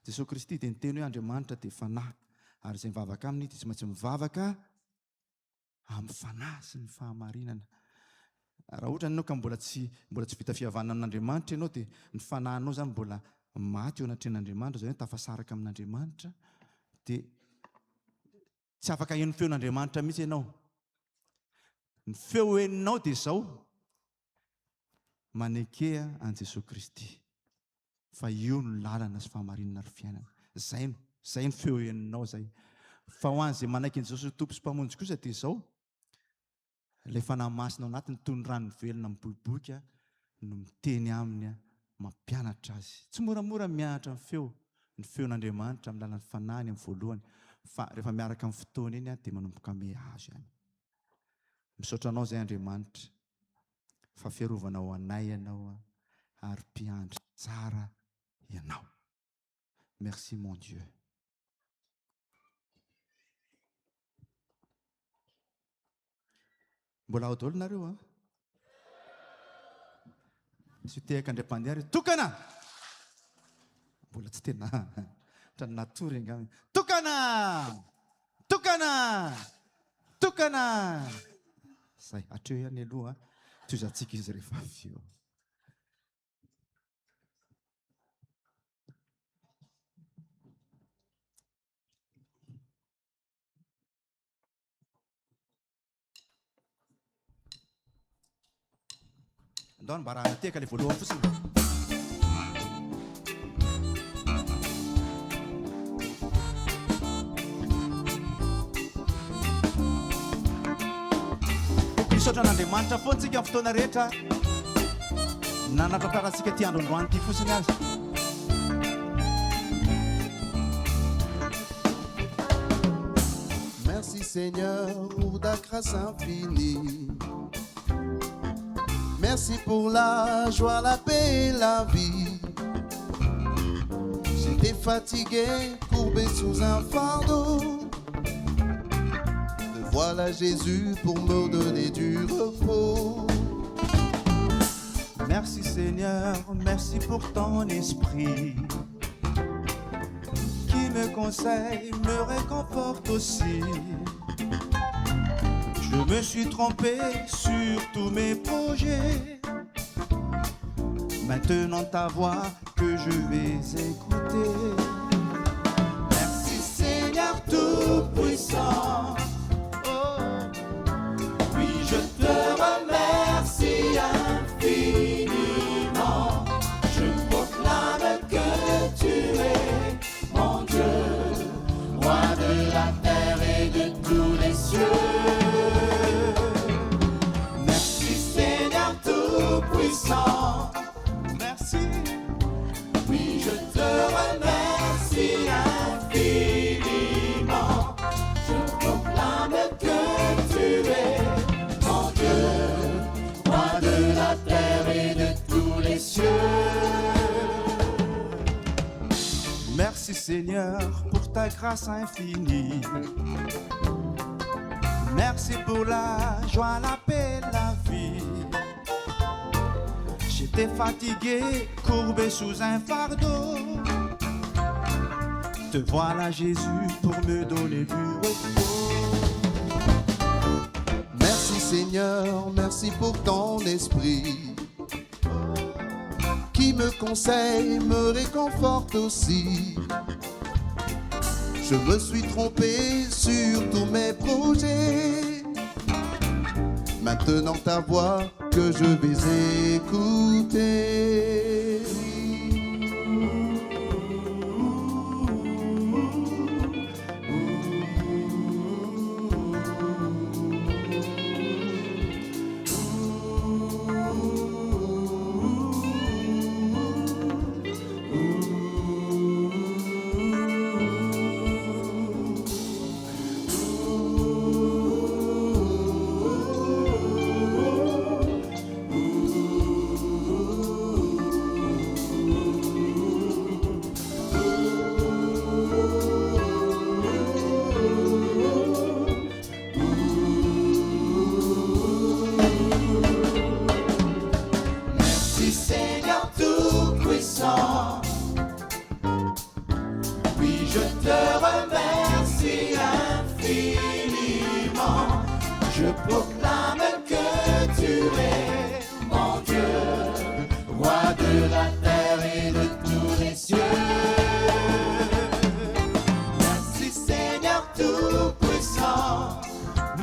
Jesosy Kristy dia niteny hoe Andriamanitra dia fanahy, ary izay mivavaka aminy dia tsy maintsy mivavaka amin'ny fanahy sy ny fahamarinana. Raha ohatra ianao ka mbola tsy vita fihavanana amin'Andriamanitra ianao dia ny fanahinao zany mbola maty eo anatrehan'Andriamanitra, izay hoe tafasaraka amin'Andriamanitra dia tsy afaka haino feon'Andriamanitra mihitsy ianao. Ny feo heninao dia izao manekea an Jesosy Kristy, fa io no lalana sy fahamarinana ary fiainana. Zay ny feo heninao zay. Fa ho an'izay manaiky an Jesosy Tompo sy mpamonjy kosa dia izao ilay fanahy masina ao anatiny toy ny rano velona miboiboika no miteny aminy mampianatra azy. Tsy moramora mianatra ny feon'Andriamanitra amin'ny lalan'ny fanahiny amin'ny voalohany, fa rehefa miaraka amin'ny fotoana iny dia manomboka mihazo ihany. Misaotra anao izay Andriamanitra fa fiarovanao anay ianao ary mpiandry tsara ianao. Merci mon Dieu. Mbola ao daholo nareo sy tehaka andriam-pandeha ary tokana mbola tsy tena trany natory angamy tokana zay atreo ihany aloha toizantsika izy rehefa avy eo. Andao mba raha teka ilay voalohany fotsiny. Misaotra an'Andriamanitra foantsika amin'ny fotoana rehetra nanatantarantsika ty androandroany ty fotsiny azy. Merci Seigneur pour ta grâce infinie. Merci pour la joie, la paix et la vie. J'étais fatigué, courbé sous un fardeau. Me voilà Jésus pour me donner du repos. Merci Seigneur, merci pour ton esprit qui me conseille, me réconforte aussi. Je me suis trompé sur tous mes projets. Maintenant ta voix que je vais écouter. Merci Seigneur Tout-Puissant. Oui, je te remercie infiniment. Tout-Puissant. Merci. Oui, je te remercie infiniment. Je proclame que tu es mon Dieu, roi de la terre et de tous les cieux. Merci Seigneur pour ta grâce infinie. Merci pour la joie, la paix, la vie. J'étais fatigué, courbé sous un fardeau. Te voilà Jésus pour me donner du repos. Merci Seigneur, merci pour ton esprit qui me conseille, me réconforte aussi. Je me suis trompé sur tous mes projets. Maintenant ta voix que je vais écouter. Merci Seigneur Tout-Puissant. Oui, je te remercie infiniment. Je proclame que tu es mon Dieu, roi de la terre et de tous les cieux. Merci Seigneur Tout-Puissant.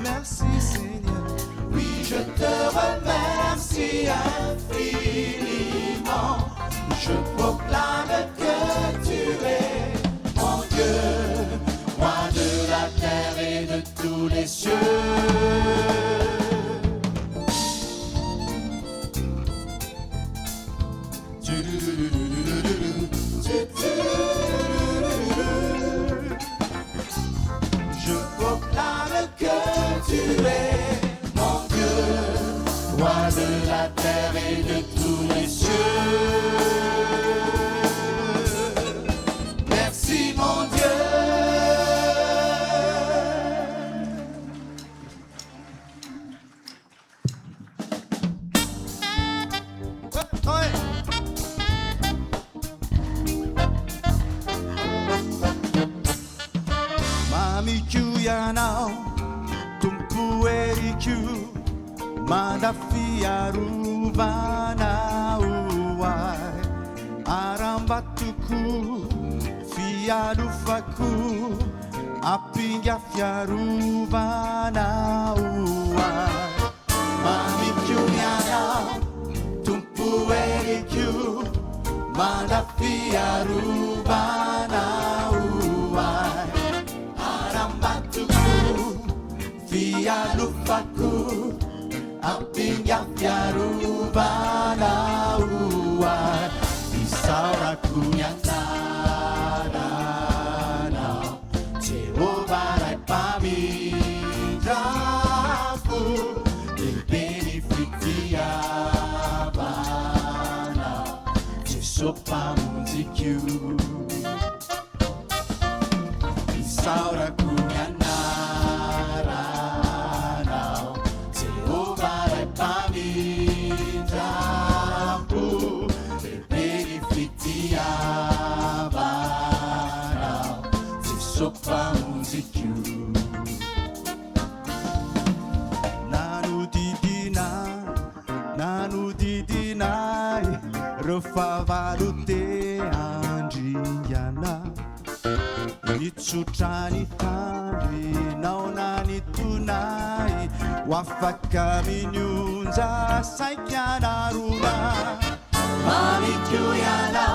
Merci Seigneur. Oui, je te remercie infiniment. Je proclame que tu es mon Dieu, roi de la terre et de tous les cieux. Je proclame que tu es mon Dieu, roi de la terre et de tous les cieux. Merci mon Dieu. Ouais. Mami Kuyana, tumpu eriku, mandafia rubana uai, arambatuku, fia lufaku, apinga fia rubana uai. Mami Kuyana, tumpu eriku, mandafia rubana uai, arambatuku, fia lufaku, apinga fia rubana uai. Isaura kunyantara na Jehovah rai pamidrafu del benefitia bana Jesopa munzikiu Isaura kunyantara na Jehovah rai pamidrafu del benefitia bana Jesopa munzikiu Nanu didinai refavalute andriana nitsutrani tandri naonani tunai wafaka minyunza saikianaruna manikuyana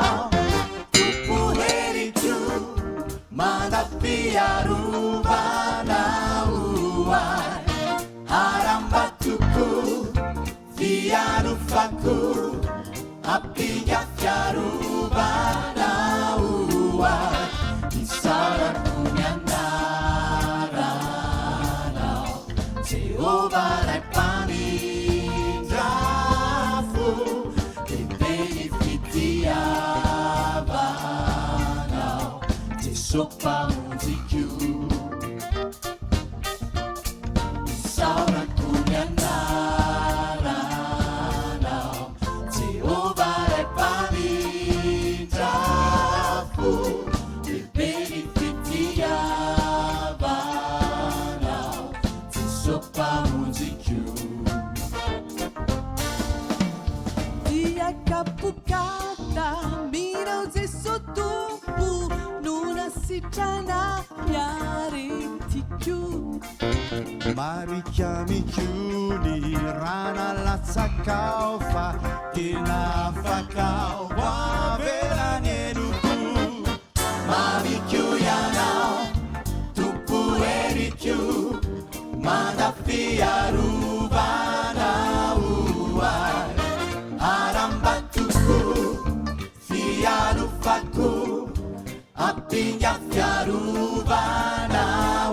tupuheriku mandapiarubana uai harambatuku fiarufaku apinga fiarovana oay isarako ny anaranao Jehova ray mpamindrafo lehibe ny fitiavanao Jesosy mpamonjiko isaorako ny anaranao Jehova ray mpamindrafo lehibe ny fitiavanao Jesosy mpamonjiko Dia kapukata mirao Jesosy tompo no nasitrana miaritiko Marikamiko ny rana latsakao fa tena afakao hoavelany enoko Mamiko ianao tompo eriko manda fiarovana oay arambatoko fiarofako apinga fiarovana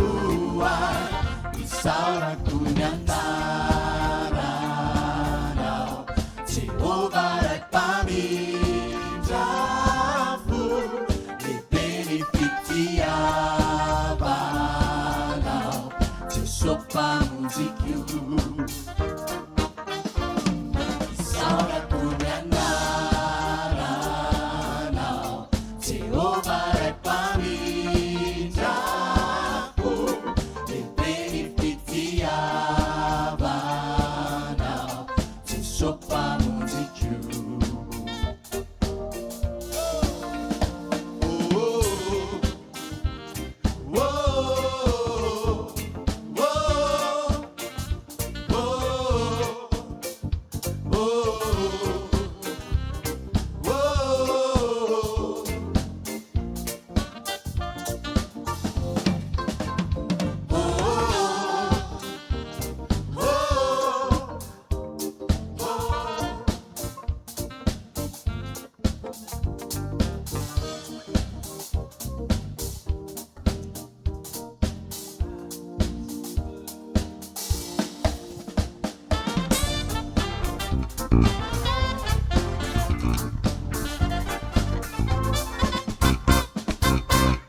oay isaorako ny anaranao Jehova ray mpamindrafo lehibe ny fitiavanao Jesosy mpamonjiko isaorako ny anaranao Jehova ray mpamindrafo lehibe ny fitiavanao Jesosy mpamonjiko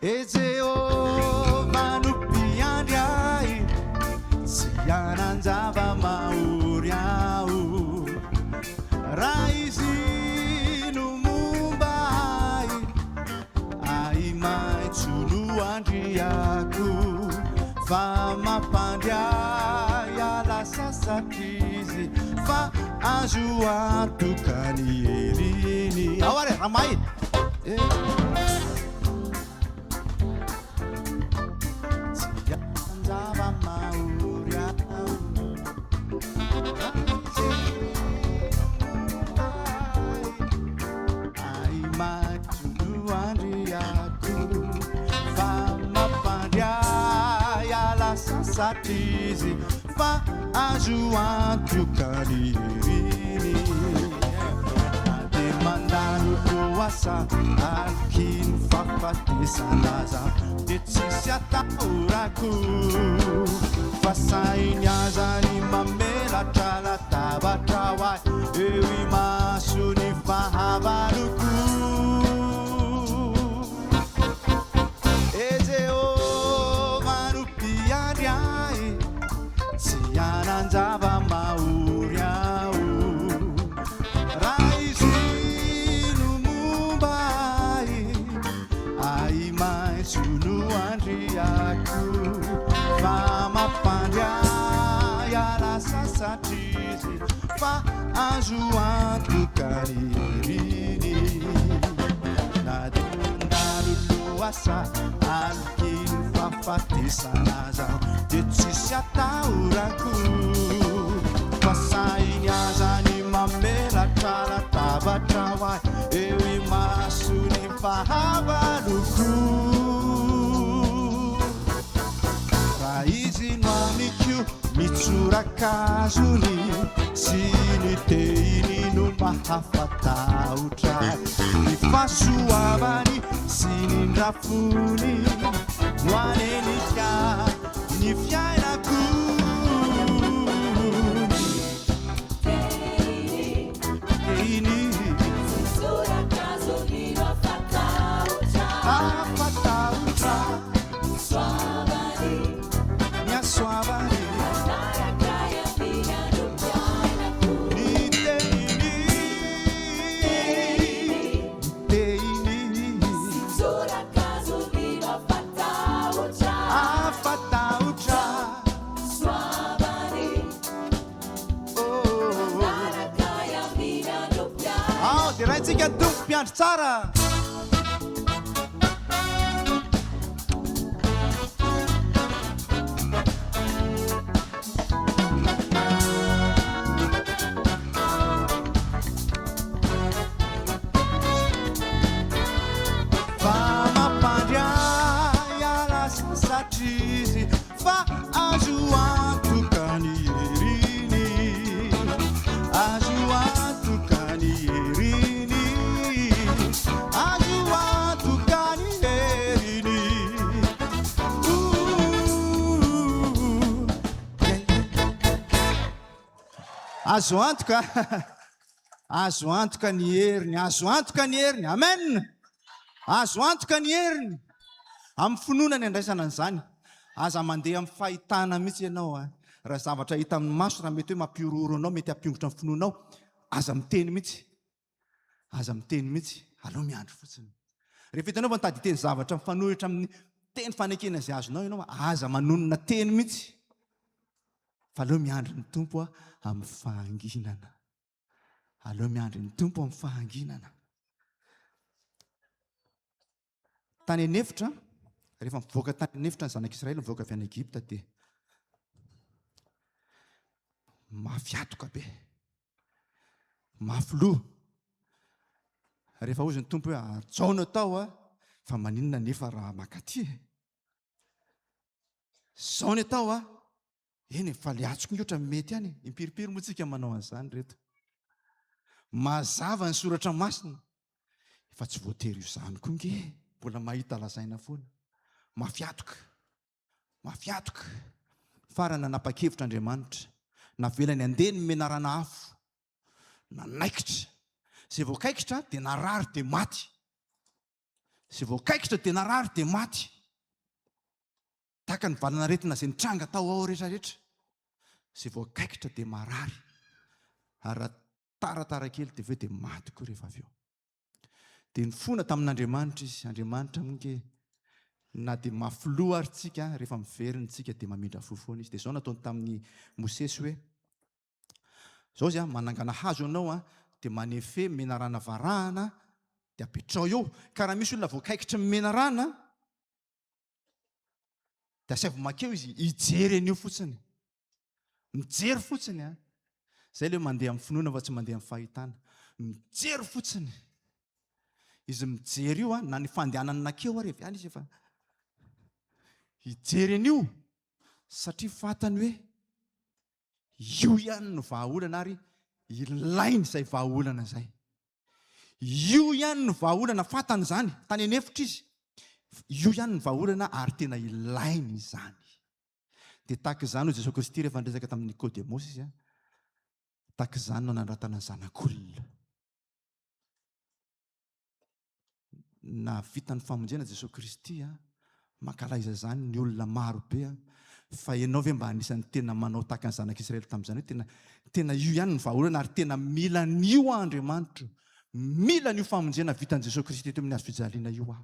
E Jehova no mpiandry tsy ananjava maory aho raha izy no momba ahy maitso no andriako fa mampandray ala sasatry fa azo antokany heriny ao are ramay Satizi fa azo antokany heriny demandano toasa alkiny fafatesanaza de tsisy atahorako fa sainy azany mamelatra latabatra hoay eo i maso ny fahavaloko Ananjava maory aho raha izy no momba ahy maitso no andriako fa mampandray ala sasatry fa azo antokany heriny na dondalo loasa alkiny fafatesanaza de tsisy atahorako fa sainy azany mamelatra latabatra hoay eo i maso ny fahavaloko raha izy no amikio mitsorakazony sy ny teiny no fahafatahotra ny fahasoavany sy ny rafony no anenika ny fiainako raintsika tompo mpiandro tsara fa mampandray alasa satrizy fa azo antoka ny heriny azo antoka ny heriny azo antoka azo antoka ny heriny azo antoka ny heriny amen azo antoka ny heriny amin'ny finoana ny andraisana an'izany aza mandeha amin'ny fahitana mihitsy ianao raha zavatra hita amin'ny maso raha mety hoe mampiororo anao mety hampiongotra amin'ny finoanao aza miteny mihitsy aleo miandro fotsiny rehefa hitanao fa nitady teny zavatra mifanohitra amin'ny teny fanekena izay azonao ianao aza manonona teny mihitsy fa aleo miandry ny tompo amin'ny fahanginana aleo miandry ny tompo amin'ny fahanginana tany anefitra rehefa mivoaka tany anefitra ny zanak'Israely mivoaka avy any Egypta dia mafy atoka be mafy loha rehefa ozy ny tompo hoe atsaona tao fa maninona nefa raha makaty zaony tao eny fa le atsoko ny ohatra mety any impiripiry moa tsika manao an'izany reto mazava ny soratra masina fa tsy voatery io zany koa nge mbola mahita lazaina foana mafiatoka farana nanapa-kevitr' navelany andeha ny menarana afo nanaikitra zay voakaikitra dia narary dia maty zay voakaikitra dia narary dia maty taka ny valana retina zay nitranga tao ao rehetrarehetra zay voakaikitra dia marary ary taratara kely dia aveo dia maty koa rehefa avy eo dia ny fona tamin'Andriamanitra izy Andriamanitra monke na dia mafloa ary tsika rehefa miveriny tsika dia mamindra fofoana izy dia zao nataony tamin'ny Mosesy hoe zao izy manangana hazo anao dia manefe menarana varahana dia apetrao eo ka raha misy olona voakaikitra menarana dia asy avomakeo izy hijery an'io fotsiny mijery fotsiny zay le mandeha amin'ny finoana fa tsy mandeha amin'ny fahitana mijery fotsiny izy mijery io na ny fandehanany nakeo rehefa ihany izy efa hijery an'io satria fatany hoe io ihany no vahaolana ary ilainy izay vahaolana izay io ihany no vahaolana fatany izany tany anefitra izy io ihany no vahaolana ary tena ilainy izany dia tahaka izany ho Jesosy Kristy rehefa niresaka tamin'ny Nikodemosy izy tahaka izany no nanratana ny zanak'olona na vitany famonjena Jesosy Kristy mankalaza izany ny olona marobe fa ianao ve mba anisany tena manao tahaka ny zanak'Israely tamin'izany hoe tena io ihany ny vahaolana ary tena mila n'io Andriamanitra mila n'io famonjena vitan'i Jesosy Kristy teto amin'ny hazo fijaliana io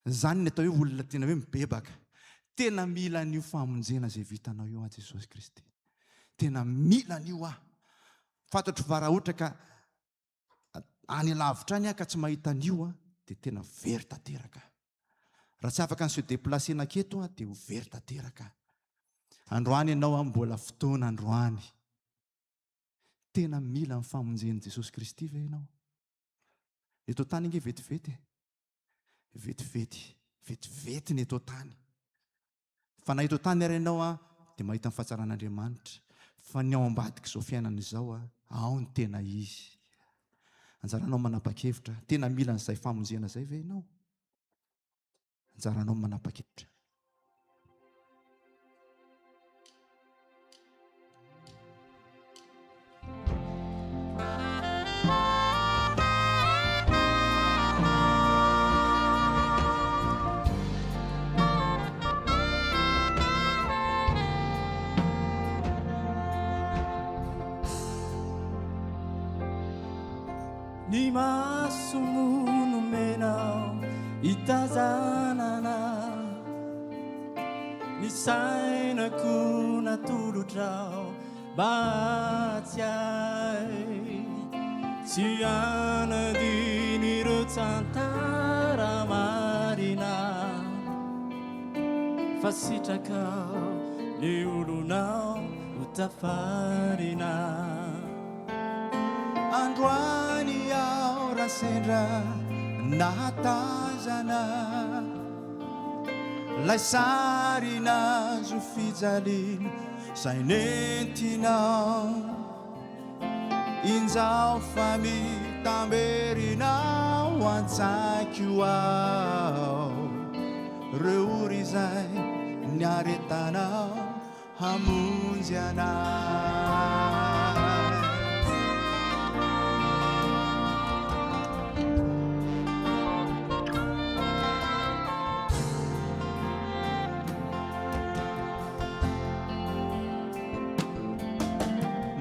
zany ny atao hoe olona tena hoe mibebaka tena mila n'io famonjena izay vitanao io Jesosy Kristy tena mila n'io fantatro fa raha ohatra ka any lavitra any ka tsy mahita n'io dia tena very tanteraka raha tsy afaka ny se déplacena keto dia ho very tanteraka androany ianao mbola fotoana androany tena mila ny famonjen'i Jesosy Kristy ve ianao eto tany inge vetivety ny eto tany fa na eto tany ary ianao dia mahita ny fahatsaràn'Andriamanitra fa ny ao ambadika izao fiainana izao ao ny tena izy. Anjaranao manapa-kevitra, tena mila n'izay famonjena izay ve ianao? Anjaranao manapa-kevitra. Ny maso monomenao itazanana, ny sainako natolotrao batsy ahy, tsy anadiny ireo tsantara marina, fa sitrakao ny olonao ho tafarina. Androany ao rasendra nahatazana, lay sarina zo fijaliana zay nentinao, injao fa mitamberinao antsaiko ao, reo ory izay niaretanao hamonjy anay.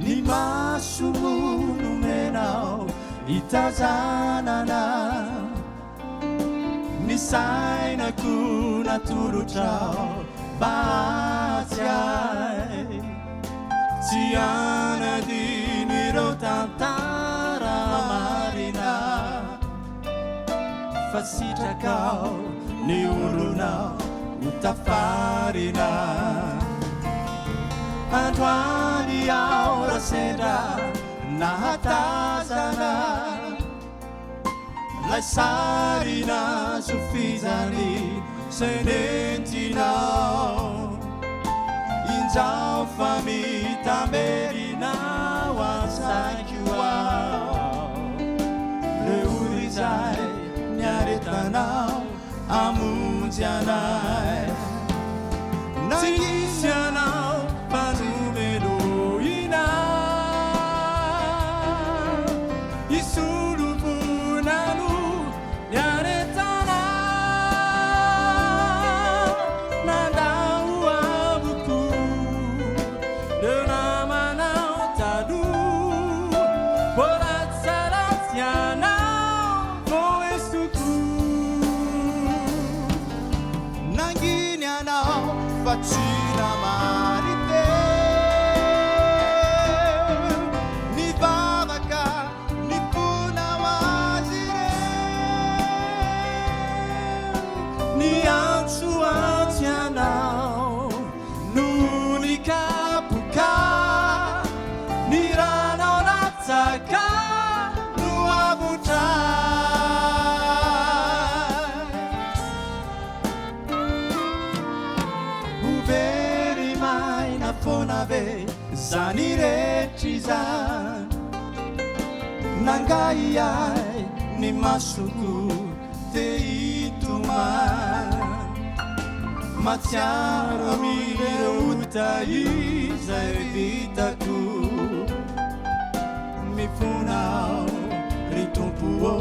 Ny maso monomenao itazanana, ny sainako natolotrao batsy ahy, tsy anadiny ireo tantara marina, fa sitrakao ny olonao ho tafarina. Androany ao rasendra nahatazana, lay sarina sofizany zay nentinao, injao fa mitamberinao antsaiko ao, reo ory izay niaretanao hamonjy anay. Nangisy anao panomeloina, isolofonano niaretana, nandao avoko leo namanao taloha, voratsaratsy anao vo esoko. Nanginy anao fa tsy namarite, nivavaka niponao azy ireo, Niantsoantsy anao no nikapoka, ny ranao latsaka no avotray, ho very maina foana ve zany rehetra izany, nangai ahy ny masoko te hitomany, matsiaro mireuta izay vitako, mifonao ry tompo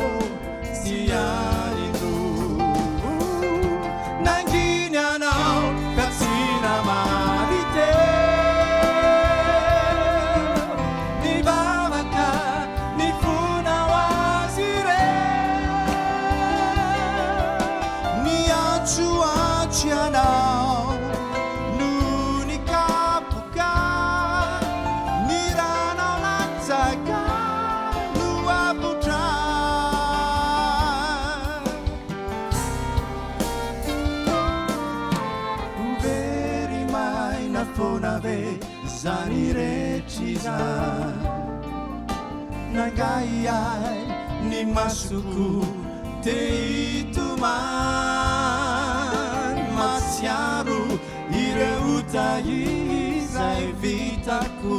tsy anino. Nanginy anao ka tsy namarite, nivavaka nifonao azy ireo, niantsoantsy anao no nikapoka, ny ranao latsaka no avotray, ho very maina foana ve zany rehetra izany, nangai ahy ny masoko te hitomany, matsiaro ireo tahiza zay vitako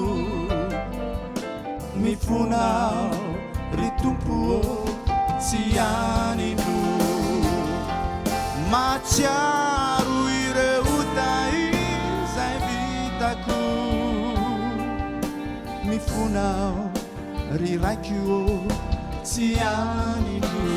mifonao ry tompo tsy anindro matsiaro ireo tay zay vitako mifonao ry raikio tsy anindro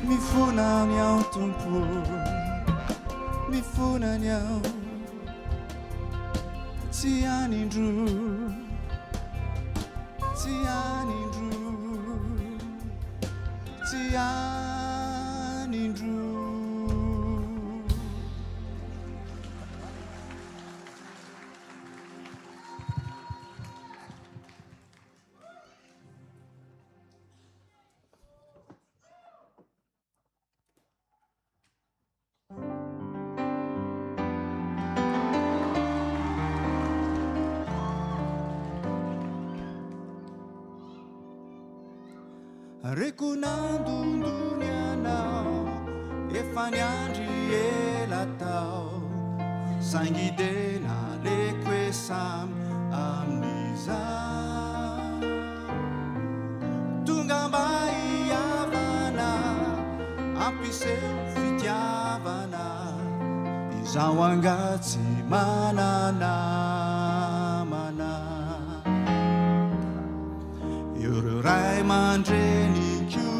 mifonaniao tompo mifonaniao tsy anindro tsy anindro tsy anindro reko nandondonianao efa niandry ela tao sangidena leko e samy amin'iza tonga mba hiavana ampiseo fitiavana izao angatsy mananamana Yoro rai mandrenikyo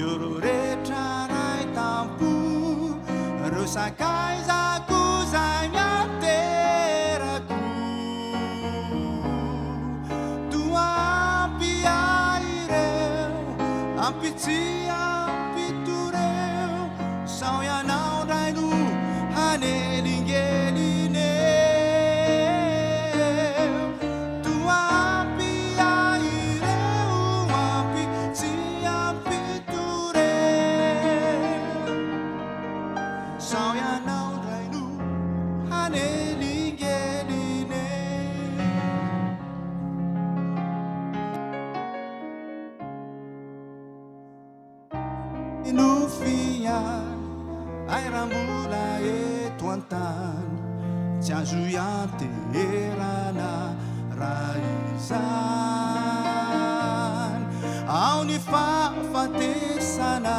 Yoro retra rai tampu Rosakai zaku zanyateraku Tua ampi aireu Ampitsi ampitureu Sao yanau rainu hanelingeline Airambula e tuantan Tiajuiante erana raizan Auni fafatesana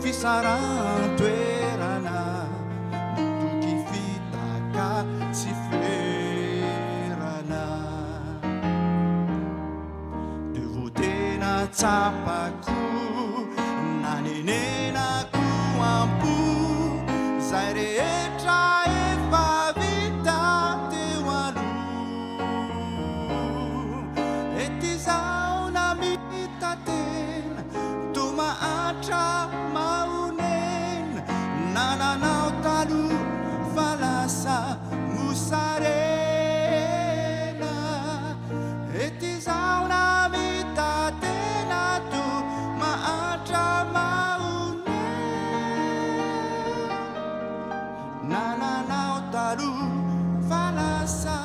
Fisaran tuerana Tuki fitaka ciferana Devotena tapaku Naninena ampu zay rehetra efa vita teo aloha ety zao namita tena tomahatra maonena nananao taloha fa lasa mosarena ety zao namita tena tomahatra Nananao talu falasa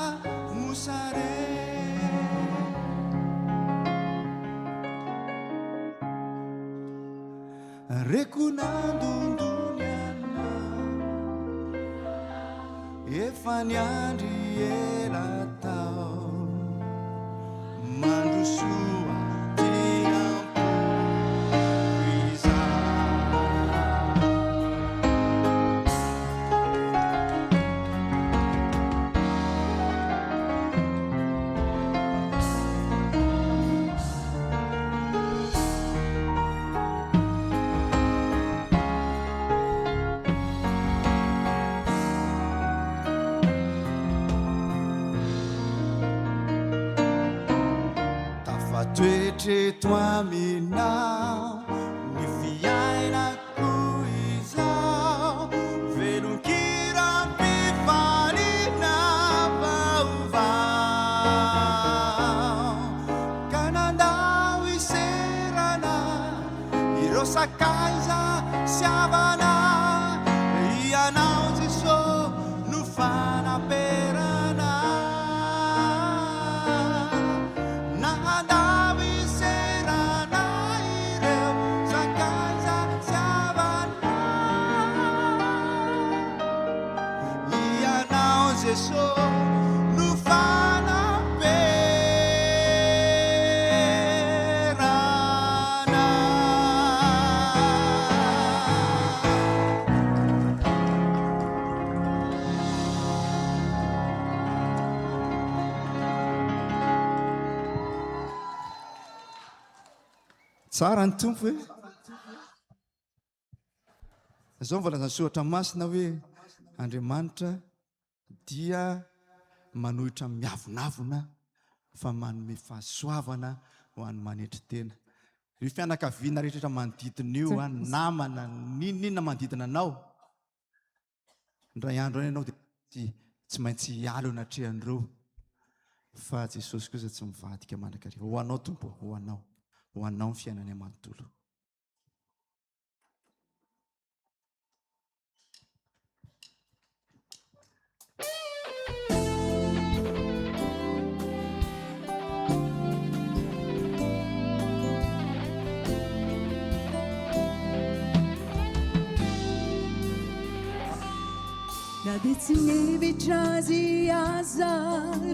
musare Rekunando duniana Efaniandi elatao Mandusua Tuetre tua mina mi fiaina kuizao velukiro sakaiza siavana ianao Jesô no fanaperana na andao iserana ireo sakaiza siavana ianao Jesô no tsara ny tompo hoe zao mvolazany soratra masina hoe Andriamanitra dia manohitra miavonavona fa manome fahasoavana ho an'ny manetry tena. Io fianakaviana rehetra manodidina io namana ninona manodidina anao ndray andro any ianao dia tsy maintsy hialo anatrehan'ireo fa Jesosy kosa tsy mivadika mandrakariva. Ho anao tompo, ho anao ny fiainany amanontolo. Na dia tsy mihevitra azy aza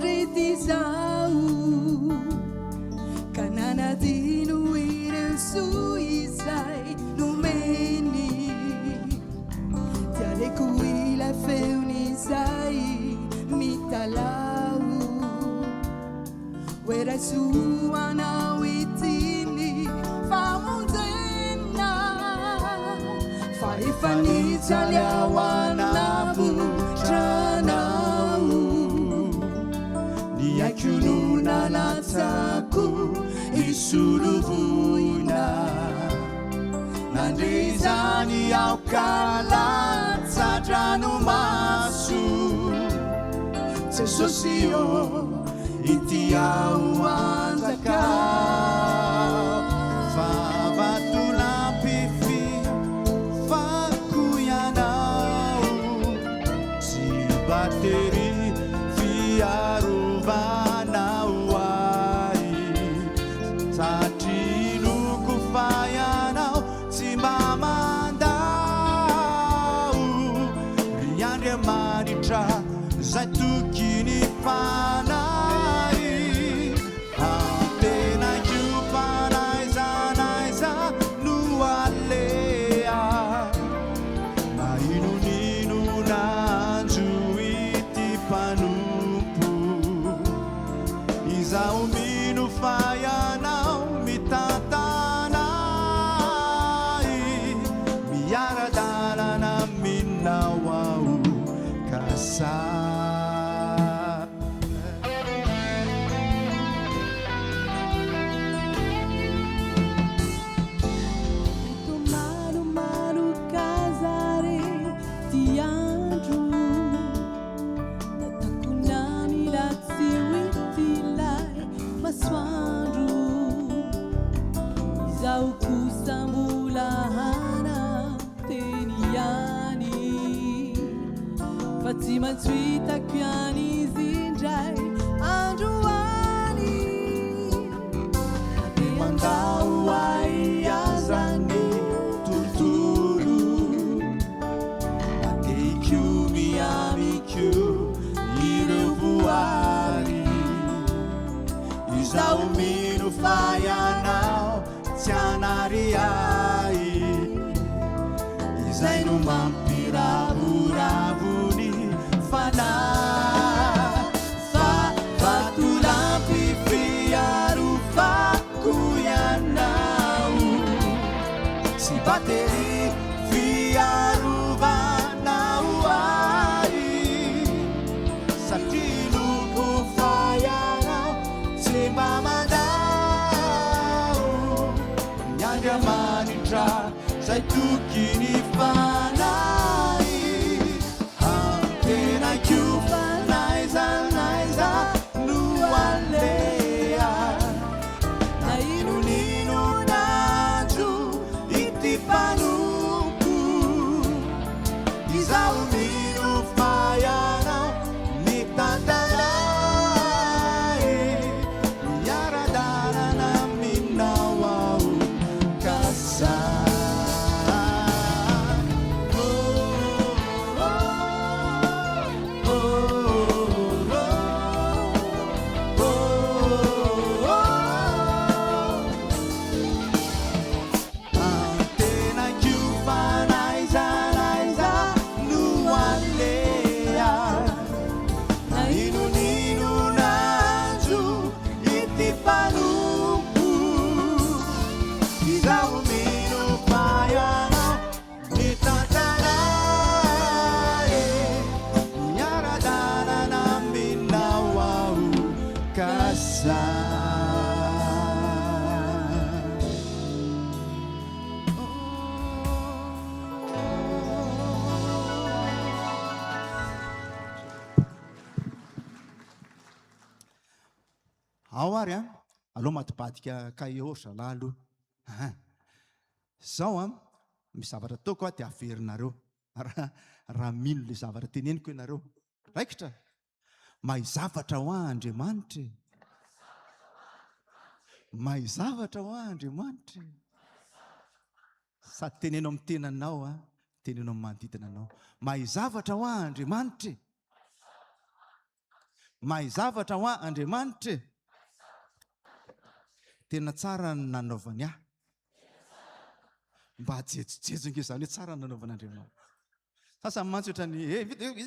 rety izao ka nanadino ireo soa izay nomeny dia aleko ilay feon'izay mitalao hoe raisoanao itiny famonjena fa efa nijaly ao anavotranao ny aikono nalatsako isolovoina nandre izany aokalatsadranomaso Jesosy io ity ao anjakao favatolampify fako ianao tsy batery fiarovanao ay satria loko fayanao tsy mba mandao ry Andriamanitra zay tokony fanay amtenakio fanaizanaiza no alea na inonino nanjo ity mpanompo izao mino fayanao mitantanay miara-dalana minao ao kasa tsy maintsy hitako ihany izy indray androany dia mandao ay azany tontolo ateikio miamikio ireo voary izao mino fayanao tsy anary ay izay no mampiravoravony vatolampy fiarofako ianao sy batery fiarovanao ay satria loko fayanao tsy mba mandao ny Andriamanitra zay tokony fanay amtenakio fanaizanaiza no alea na inonino nanjo ity ao ary a aloha matibadika ka ohatra lahy aloha zao a misy zavatra ataoko a dia averinareo raha mino le zavatra teneniko ianareo raikitra mahay zavatra ho ah Andriamanitra mahay zavatra ho ah Andriamanitra sady teneno amin'ny tenanao a teneno amin'ny manodidina anao mahay zavatra ho ah Andriamanitra mahay zavatra ho ah Andriamanitra tena tsara ny nanaovany ahy mba jejojejonge izany hoe tsara ny nanaovany Andriamanitra sasany mantsy ohatrany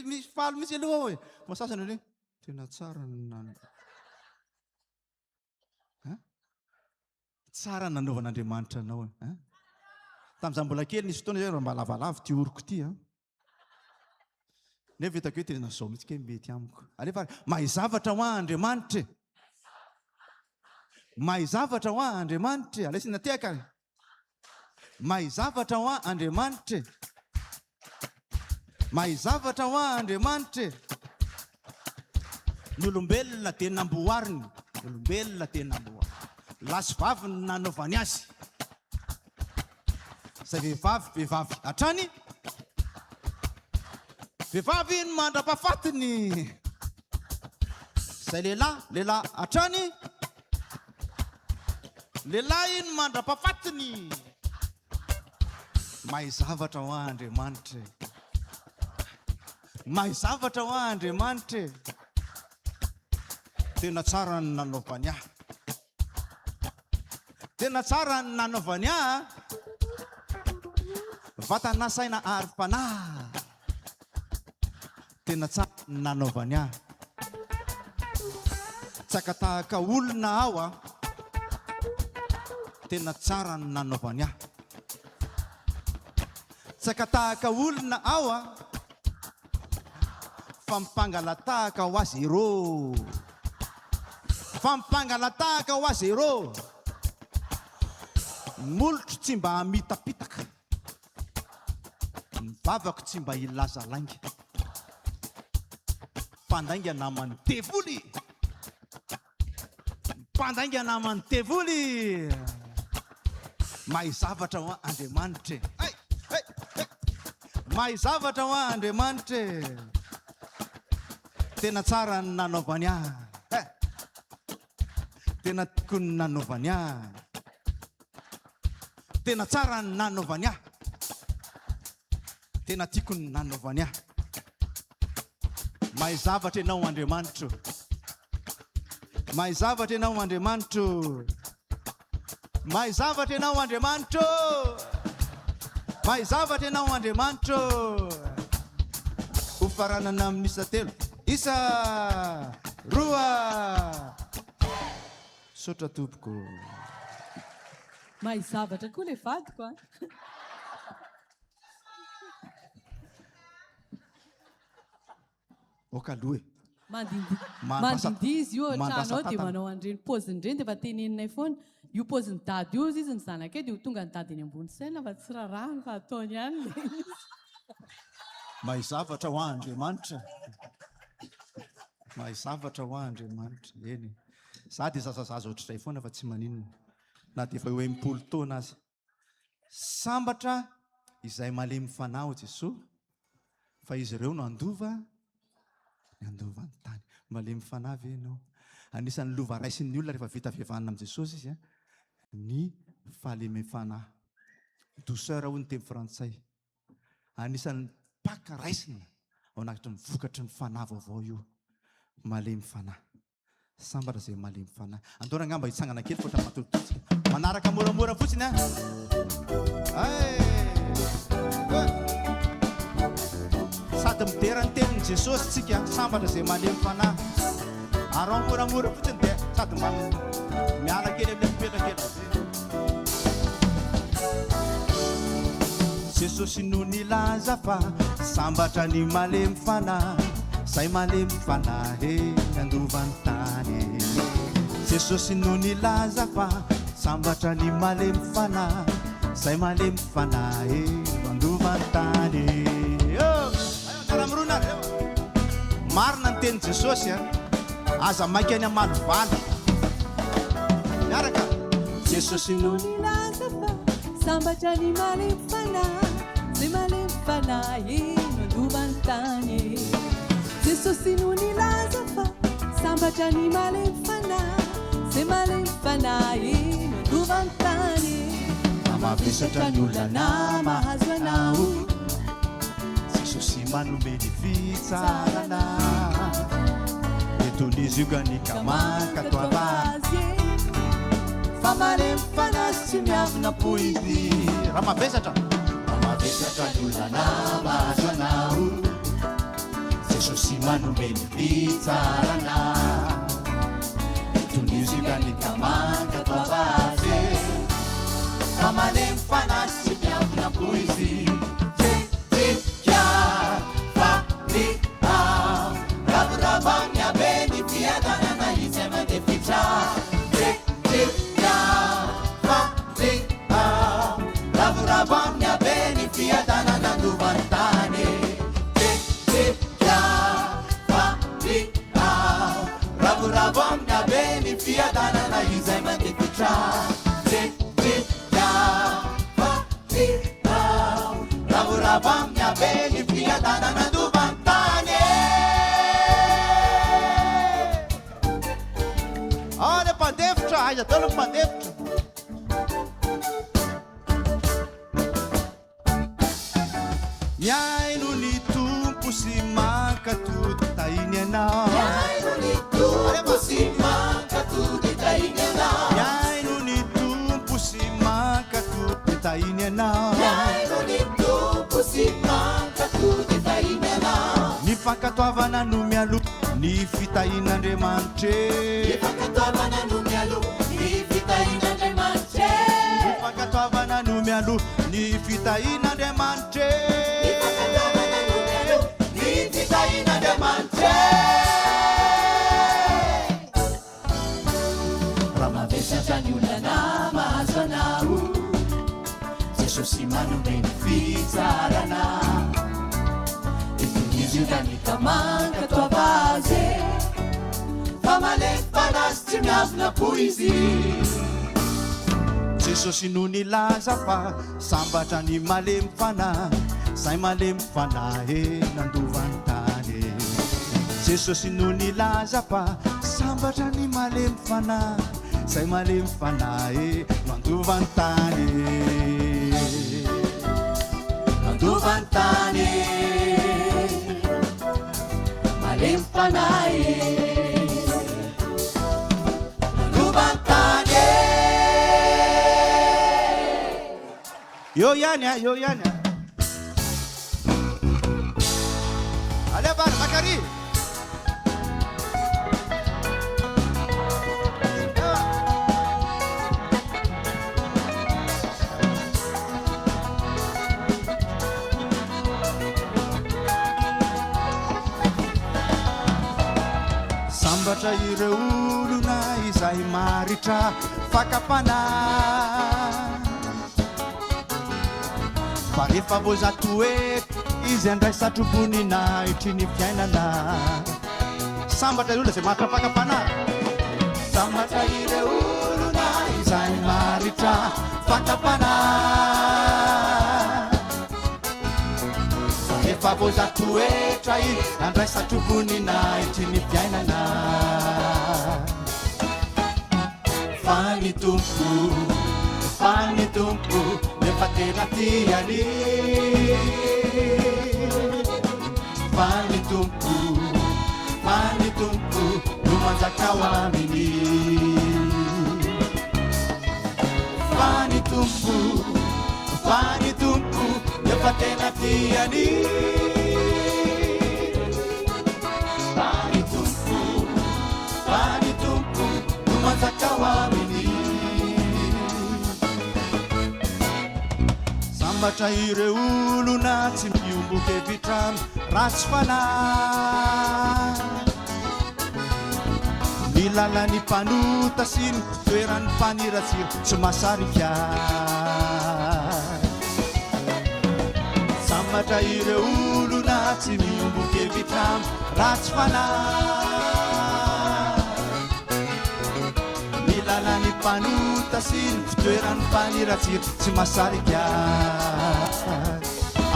misy falo misy aloha hoe masasany hoe tena tsara ny tsara ny nanaovan'Andriamanitra anao tamin'izaho mbola kely nisy fotoana zay mba lavalava ty oriko ty nefa hitako hoe tena zao mihitsy ke mety amiko alefa mahay zavatra ho ah Andriamanitra mahay zavatra ho ah Andriamanitra alesina teaka mahay zavatra ho ah Andriamanitra mahay zavatra ho ah Andriamanitra ny olombelona dia namboariny ny olombelona dia namboariny lasy vavy ny nanaovany azy zay vehivavy hatrany vehivavy ny mandra-pahafatiny zay lehilahy hatrany lehilahy ny mandra-pahafatiny mahay zavatra ho ah Andriamanitra mahay zavatra ho ah Andriamanitra tena tsara ny nanaovany ahy tena tsara ny nanaovany ahy vatana saina ary-panahy tena tsara ny nanaovany ahy tsaka tahaka olona aho a tena tsara ny nanaovany ahy tsaka tahaka olona aho a fampangalatahaka ho azy ero fampangalatahaka ho azy ero molotro tsy mba hamitapitaka ny vavako tsy mba ilaza lainga mpandainga namany tevoly mpandainga namany tevoly mahay zavatra ho Andriamanitra mahay zavatra ho Andriamanitra tena tsara ny nanaovany ahy tena tiako ny nanaovany ahy tena tsara ny nanaovany ahy tena tiako ny nanaovany ahy mahay zavatra ianao Andriamanitra mahay zavatra ianao Andriamanitra mahay zavatra ianao Andriamanitra mahay zavatra ianao Andriamanitra ho faranana amin'ny isa telo isa roa sotra tompoko mahay zavatra koa le vadiko a okaloe mandindy izy io tranao dia manao andreny poziny ireny dia efa teneninay foana io poziny dady io izy ny zanakay dia ho tonga ny dady eny ambony saina fa tsy rarahany fa ataony ihany le mahay zavatra ho Andriamanitra mahay zavatra ho Andriamanitra eny za dia zazazaza ohatr'izay foana fa tsy maninona na dia efa eo enimpolo taona azy sambatra izay malemy fanahy o Jesosy fa izy ireo no andova ny andovany tany malemy fanahy ve ianao anisan'ny lova raisin'ny olona rehefa vita fihavanana amin'i Jesosy izy ny fahalemy fanahy douceur hoy ny teny frantsay anisan'ny paka raisina ao anatry ny vokatry ny fanahy vaovao io malemy fanahy sambatra izay malemy fanahy andona angamba hitsangana kely fotra matolotolotsika manaraka moramora fotsiny sady midera ny tenin'i Jesosy tsika sambatra izay malemy fanahy arao moramora fotsiny dia sady miala kely amin'ny mipetra kely Jesosy no nilaza fa sambatra ny malemy fanahy zay malemy fanahy andovany tany Jesosy no nilaza fa sambatra ny malemy fanahy zay malemy fanahy andovany tany aramirona marina ny teny Jesosy aza maika any amalovala miaraka Jesosy no nilaza fa sambatra ny malemy fanahy zay malemy fanahy no andovany tany Jesosy no nilaza fa sambatra ny malemy fanahy zay malemy fanahy no andovany tany mamavesatra ny olana mahazo anao Jesosy manome ny fitsarana etonizy io ganika mankatoava azy fa malemy fanahy tsy miavina poizy raha mavesatra ny olana mahazo anao Jesosy manome ny fitsarana etonizy io ganika mankatoava azy fa malemy fanahy tsy miavina poizy Olha, pandeftra, já estou no pandeftra. Miaino ny tompo sy manka tudo tainy anao Miaino ny tompo sy manka tudo tainy anao Miaino ny tompo sy manka tudo tainy anao Miaino ny tompo sy manka tudo tainy anao Ny fankatoavana no mialo ny fitahin'Andriamanitra Ny fankatoavana no mialo ny fitahin'Andriamanitra Ny fankatoavana no mialo ny fitahin'Andriamanitra Ramavesatra ny olana mahazo anao Jesosy manome ny fitsarana etonizy io ganika mankatoava azy fa malemy fanahy tsy miavina poizy Jesosy no nilaza fa sambatra ny malemy fanahy zay malemy fanahy nandovany tany Jesosy no nilaza fa sambatra ny malemy fanahy zay malemy fanahy nandovany tany nandovany tany malemy fanahy nandovany tany Yo ihany Allez bana Zakari Sambatra ireo olona izay maritra fakapana fa rehefa voazato hoe izy andray satroboninaitry ny fiainana sambatra ireo olona izay maritra fakapana sambatra ireo olona izay maritra fakapana fa rehefa voazato hoetra i andray satroboninaitry ny fiainana fa ny tompo nefa tena tiany fa ny tompo no manjaka ho aminy fa ny tompo nefa tena tiany fa ny tompo no manjaka ho aminy sambatra ireo olona tsy miomboka evitra ratsy fanahy ny lalany mpanota sy ny toeran'ny mpaniratsiro tsy mahasarika sambatra ireo olona tsy miomboka evitra ratsy fanahy ny lalany mpanota fantasiny fitoerany faniratsiro tsy masarika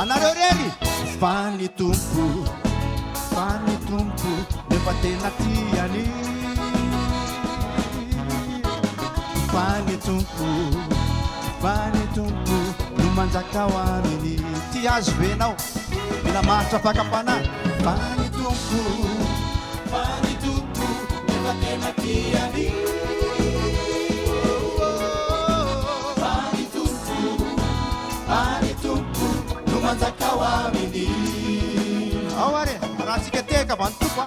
anareo reny fany tompo nefa tena tiany fany tompo no manjaka ho aminy ty azo venao mila maritra fakapana fany tompo nefa tena tiany fany tompo no manjaka ho aminy ao are raha tsika teka vany tompo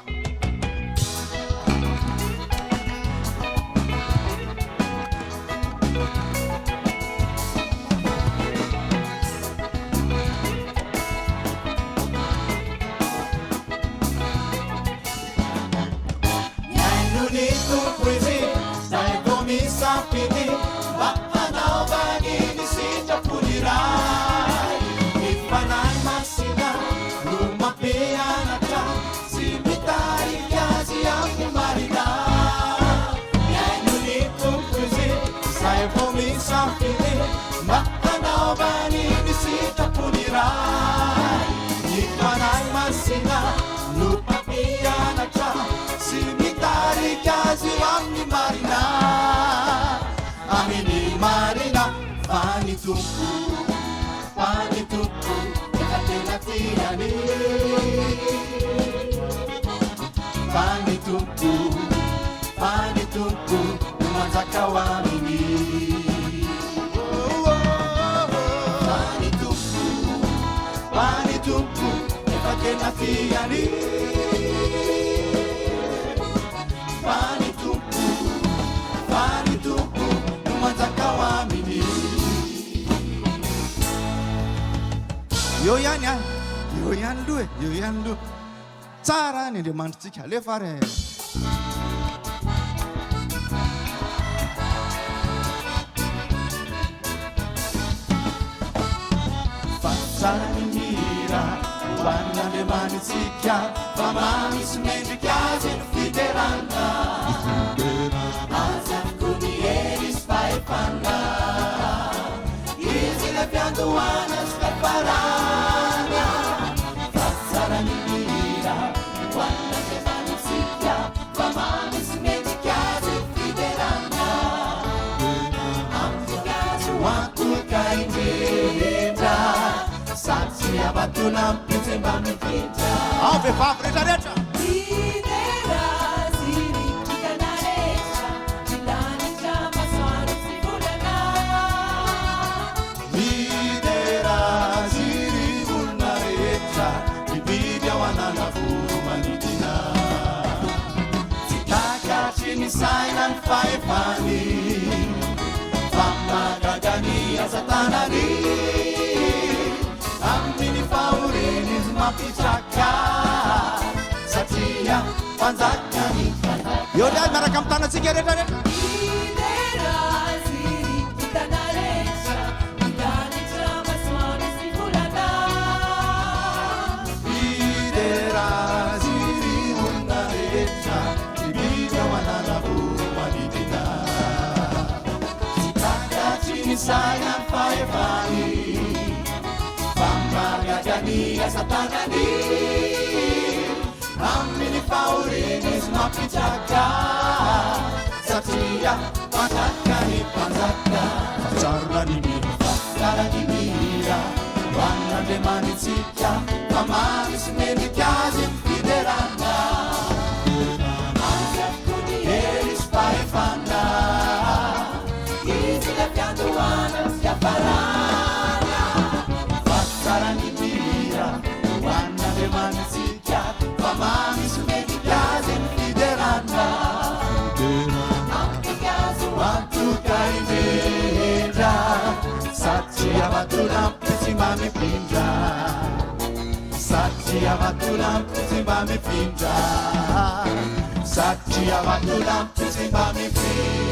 Fany tompo, nefa tena tiany Fany tompo, no manjaka ho aminy Fany tompo, nefa tena tiany Fany tompo, no manjaka ho aminy eo ihany loha tsara ny Andriamanitsika alefa re fa tsara ny mira ho an'Andriamanitsika fa mamisy mendrika azy ny fiterana azy avokoa ny hery sy fahefana izy le fiandohana sy fifarana fa tsara ny mira ho an'Andriamanitsika fa mamisy mendrika azy ny fiterana amin'ny azo antoka indrindra sady tsy avatona mipitsy mba mifindra ao vehivavy rehetrarehetra Saina ny fahefany famagagany asatanany amin'ny fahoriny izy mampitraka satria fanjakany eo le azy miaraka amin'ny tanatsika rehetrarehetra Saina fahefany famagagany asatanany amin'ny fahoriny izy mampitraka satria fanjakany mpanjaka tsara ny mira ho an'Andriamanitsika fa mamisy mendrika azy ny fiterana azy avokoa ny hery sy fahefana izy le fiandohana sy fiafarana fa tsara ny mira ho an'Andriamanitsika fa mamisy mendrika azy ny fiterana amin'ny azo antoka indrindra satria avatona mipitsy mba mifindra satria avatona mipitsy mba mifindra satria avatona mipitsy mba mifindra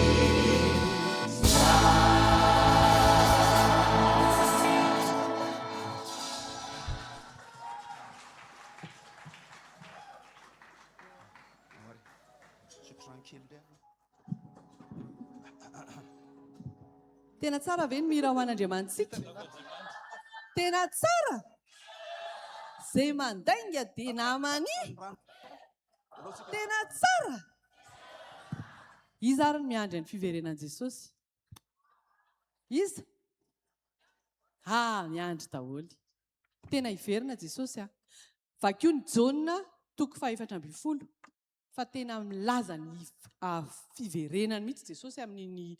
tranquille there. Tena tsara ve ny mira ho an'Andriamanitsika? Tena tsara. Zay mandainga dia namany. Tena tsara. Iza ary ny miandry ny fiverenan'i Jesosy? Iza? Miandry daholo. Tena hiverina Jesosy. Vakio ny Jaona 4:12. Fa tena milaza ny fiverenany mihitsy Jesosy amin'iny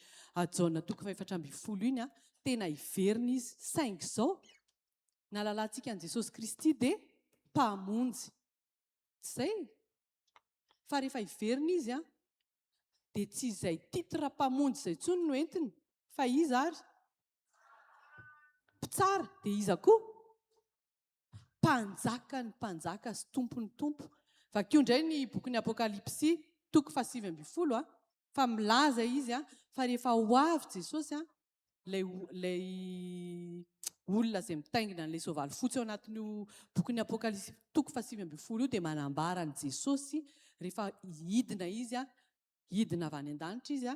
Jaona 4:12 iny. Tena hiverina izy. Saingy izao nalalantsika an'i Jesosy Kristy dia mpamonjy. Zay. Fa rehefa hiverina izy dia tsy izay titra mpamonjy izay intsony no entiny, fa iza ary? Mpitsara. Dia iza koa? Mpanjaka ny mpanjaka sy tompony tompo. Vakio indray ny bokin'ny Apokalipsy 7:20 fa milaza izy fa rehefa ho avy Jesosy ilay olona izay mitaingina an'ilay soavaly fotsy ao anatin'io bokin'ny Apokalipsy 7:20 io dia manambara ny Jesosy rehefa hidina izy hidina avy any an-danitra izy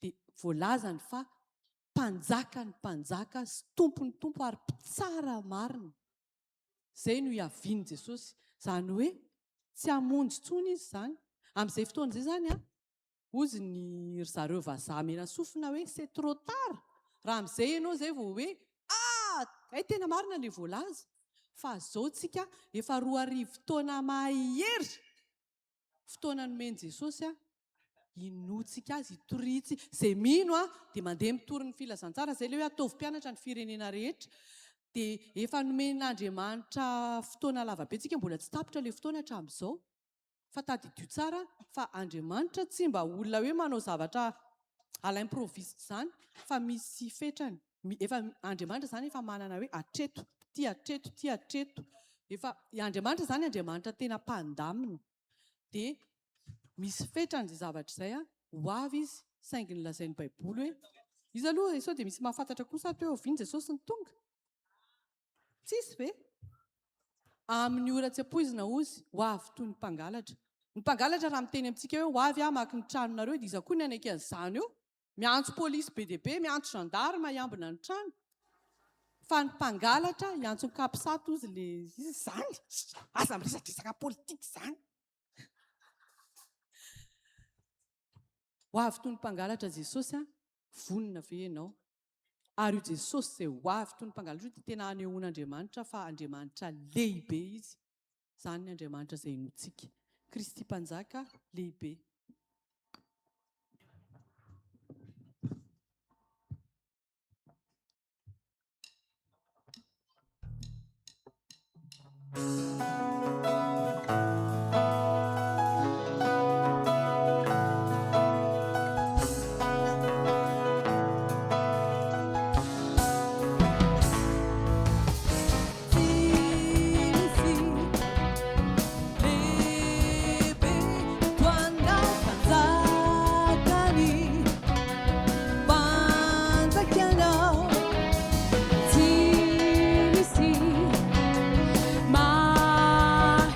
dia voalazany fa mpanjaka ny mpanjaka sy tompony tompo ary mpitsara marina. Zay no hiaviany Jesosy. Izany hoe tsy hamonjy intsony izy izany. Amin'izay fotoana izay izany ozy ny zareo vazaha mena sofina hoe c'est trop tard. Raha amin'izay ianao izay vao hoe tena marina ilay voalaza. Fa izao tsika efa 2 taona mahery fotoana nomeny Jesosy inotsika azy, hitoritsy. Izay mino dia mandeha mitory ny filazantsara. Izay ilay hoe ataovy mpianatra ny firenena rehetra. Dia efa nomen'Andriamanitra fotoana lavabe. Tsika mbola tsy tapitra ilay fotoana hatramin'izao. Fa tadidio tsara fa Andriamanitra tsy mba olona hoe manao zavatra à l'improviste izany, fa misy fetrany. Efa Andriamanitra izany efa manana hoe hatreto, ty hatreto, ty hatreto. Efa Andriamanitra izany Andriamanitra tena mpandamina. Dia misy fetrany izay zavatra izay ho avy izy, saingy nilazain'ny Baiboly hoe izy aloha sao dia misy mahafantatra kosa hoe oviany Jesosy ny tonga. Tsisy ve? Amin'ny ora tsy ampoizina ozy ho avy toy ny mpangalatra. Ny mpangalatra raha miteny amintsika hoe ho avy maka ny tranonareo dia iza koa ny anaikan'izany eo. Miantso polisy be dia be, miantso gendarme hiambina ny trano. Fa ny mpangalatra hiantso ny kapisato ozy izy izany. Aza miresadresaka politika izany. Ho avy toy ny mpangalatra Jesosy vonina ve ianao? Ary io Jesosy izay ho avy toy ny mpangalatra dia tena anehoan'Andriamanitra fa Andriamanitra lehibe izy. Izany ny Andriamanitra izay inotsika. Kristy mpanjaka lehibe.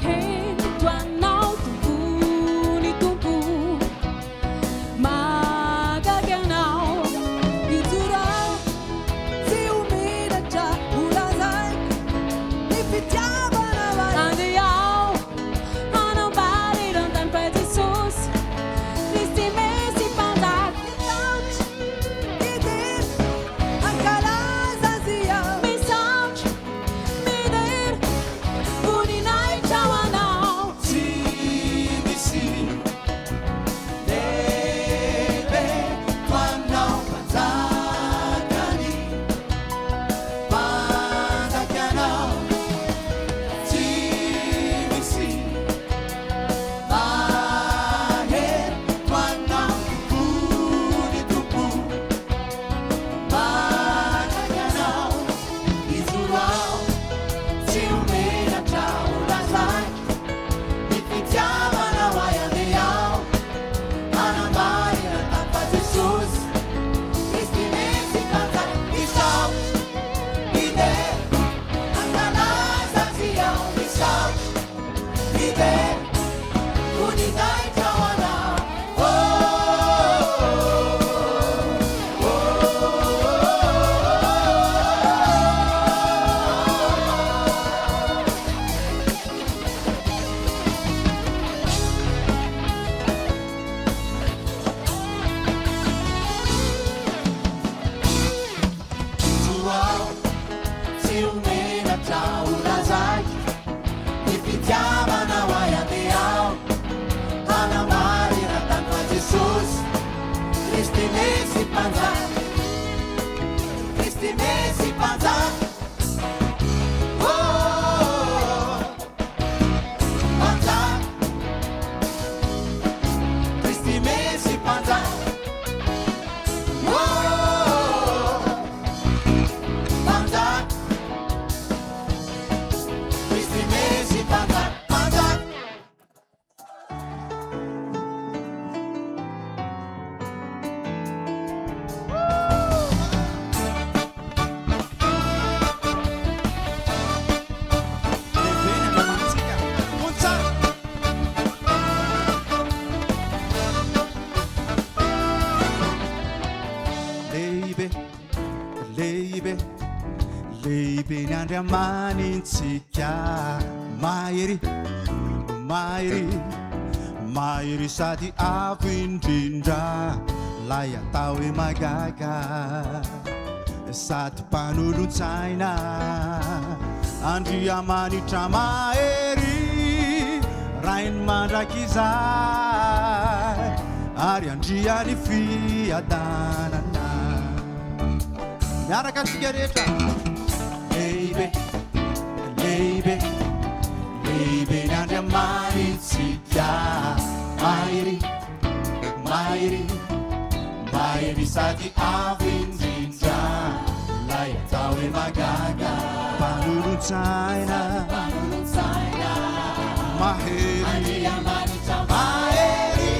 Hey panza Cristi Messi panza Oh panza Cristi Messi panza Oh panza Cristi Messi panza panza Lehibe ny andriamanitsika mahery mahery mahery sady avo indrindra lay atao hoe magaga sady mpanolontsaina andriamanitra mahery rainy mandraky izay ary andriany fiadanana miaraka antsika rehetra lehibe lehibe lehibe ny andriamanitsika mahery mahery mahery sady avo indrindra lay atao hoe magaga mpanolontsaina mahery mahery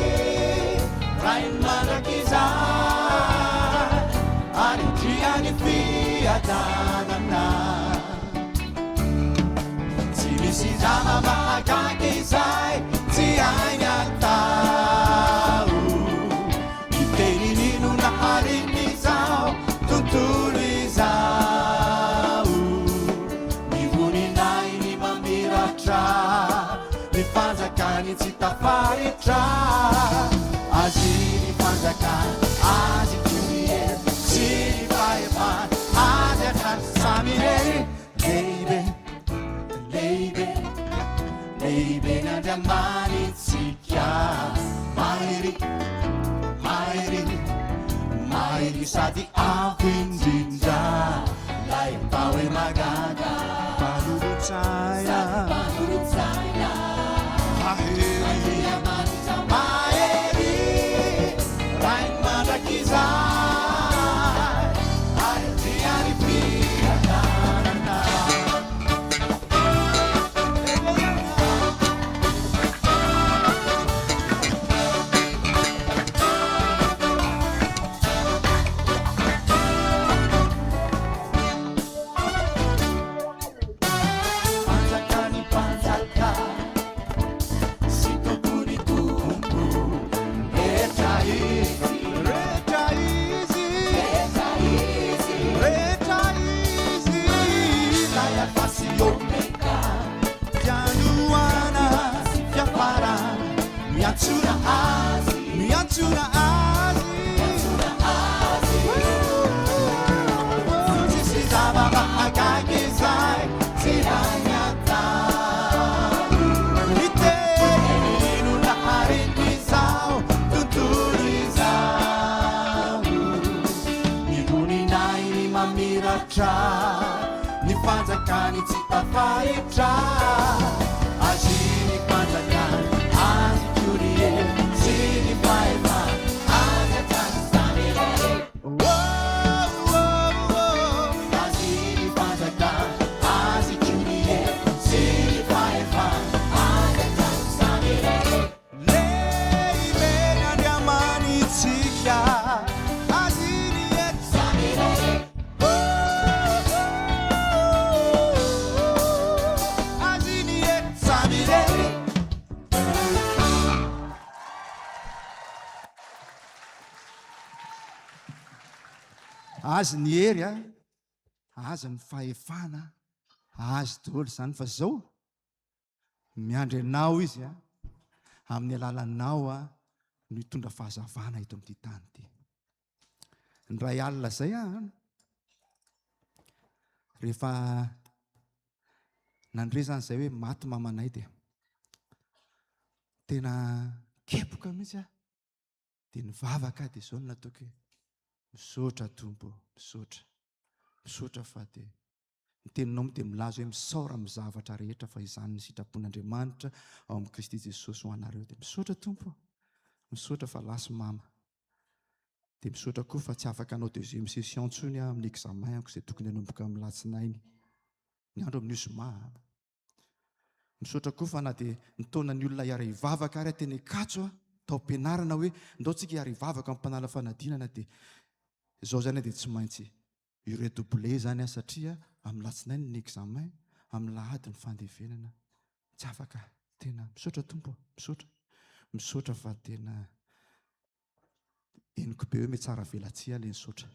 rainy mandraky izay ary andriany fiadanana tsy misy zava mahagaga izay tsy hainy atao iteninino nahariny izao tontolo izao ny voninainy mamiratra ny fanjakany tsy tafaritra azy ny fanjakany azy kirie sy ny fahefany azy atrany samirery lehibe lehibe lehibe n'andriamanitsika mahery mahery mahery sady avo indrindra lay atao hoe magaga mpanolontsaina mahery mahery rainy mandraky izay ary andriany fiadanana panjakany panjaka sy tompony tompo rehetra izy rehetra izy rehetra izy lay alfasy omega fianoana sy fiafarana miantsona azy miantsona azy tsisy zava mahagaga izay tsy rainy atao itenino nahariny izao tontolo izao ny voninainy mamiratra ny fanjakany tsy tafaritra azy ny fanjakany azy kurie sy ny fahefany azy atrany samirery azy ny fanjakany azy kurie sy ny fahefany azy atrany samirery lehibe n'andriamanitsika azy ny eto samirery azy ny eto samirery azy ny hery a azy ny fahefana azy daholo zany fa zao miandry anao izy a amin'ny alalanao a no hitondra fahazavana eto amin'ity tany ity ny ray alina zay a rehefa nandrezana zay hoe maty mamanay dia tena kepoka mihitsy a dia nivavaka dia zao no nataoko hoe misaotra tompo, misaotra fa dia ny teninao dia milaza hoe misaora amin'ny zavatra rehetra fa izany ny sitrapon'Andriamanitra ao amin'ny Kristy Jesosy ho anareo. Dia misaotra tompo, misaotra fa lasy mama. Dia misaotra koa fa tsy afaka hanao deuxième session intsony amin'ny examenko izay tokony hanomboka amin'ny alatsinainy ny andro amin'ny zoma. Misaotra koa fa na dia nitaona ny olona hiara hivavaka ary teny Ankatso tao am-pianarana hoe ndao tsika hiara hivavaka amin'ny mpanala fanadinana, dia izao zany dia tsy maintsy iredoublé zany satria amin'ny alatsinainy ny examen, amin'ny lahady ny fandevenana. Tsy afaka tena misaotra tompo, misaotra fa tena eniko be hoe mety tsara velatsia ilay misaotra.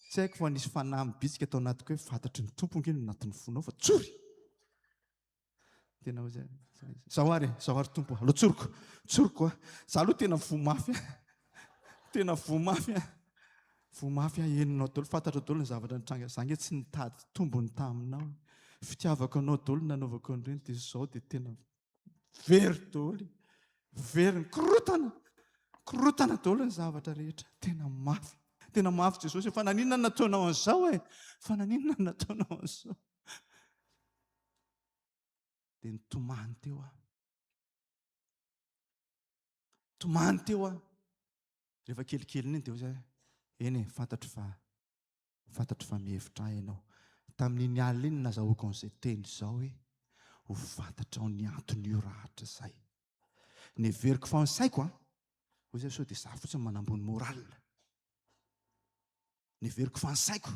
Tsy haiko fa nisy fanahy mibitsika tao anatiko hoe fantatry ny tompo ngeny anatin'ny fonao fa tsory. Tena hoe zaho ary tompo, alo tsoriko za aloha tena vomafy tena vomafy eninao daholo, fantatro daholo ny zavatra nitranga. Za nge tsy nitady tombony taminao, fitiavako anao daholo nanaovako an'ireny, dia izao dia tena very daholo, very korotana daholo ny zavatra rehetra. Tena mafy Jesosy. Fa naninona nataonao an'izao e? Fa naninona nataonao an'izao? Dia nitomany teo aho. Rehefa kelikely iny dia hoe eny fantatro fa mihevitra ahy ianao. Tamin'iny alina iny nazahoako an'izay teny izao hoe ho fantatrao ny antony io rahatra izay. Neveriko fa ny saiko hoy izay sao dia za fotsiny manambony moral. Neveriko fa ny saiko.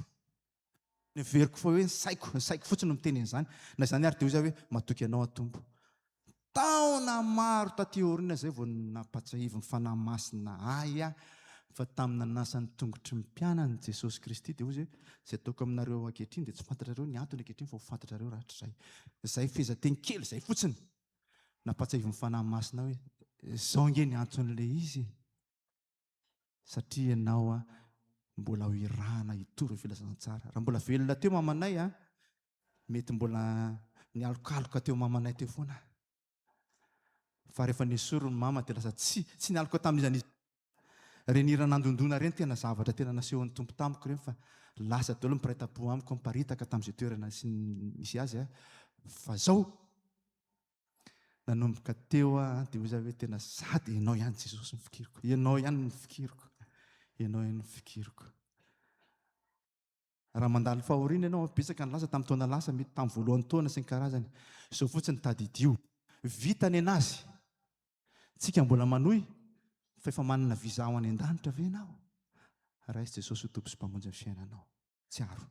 Neveriko fa hoe ny saiko fotsiny miteny an'izany. Na izany ary dia hoy izay hoe matoky anao atompo. Taona maro taty aoriana izay vao nampatsiahivo ny fanahy masina ahy fa tamina nasan'ny tongotry ny mpianany Jesosy Kristy. Dia hoy izay izay ataoko aminareo ankehitriny dia tsy fantatrareo ny antony ankehitriny fa ho fantatrareo rahatra izay. Izay fehezanteny kely izay fotsiny nampatsiahivo ny fanahy masina hoe izao nge ny anton'ilay izy, satria ianao mbola ho irahana hitory filazana tsara. Raha mbola velona teo mamanay mety mbola nialokaloka teo mamanay teo foana. Fa rehefa nisoro ny mama dia lasa tsy nialoka tamin'izany izy. Reny iranandondona reny tena zavatra tena nasehon'ny tompo tamiko reny, fa lasa daholo miparitabo amiko miparitaka tamin'izay toerana misy azy. Fa zao nanomboka teo dia hoy izay hoe tena sady ianao ihany Jesosy ny fikiriko. Ianao ihany ny fikiriko. Raha mandalo fahoriana ianao betsaka ny lasa tamin'ny taona lasa, mety tamin'ny voalohany taona sy ny karazany. Izao fotsiny tadidio. Vitany anazy. Tsika mbola manohy fa efa manana viza ho any an-danitra ve ianao? Raisy Jesosy ho tompo sy mpamonjy ny fiainanao. Tsiaro.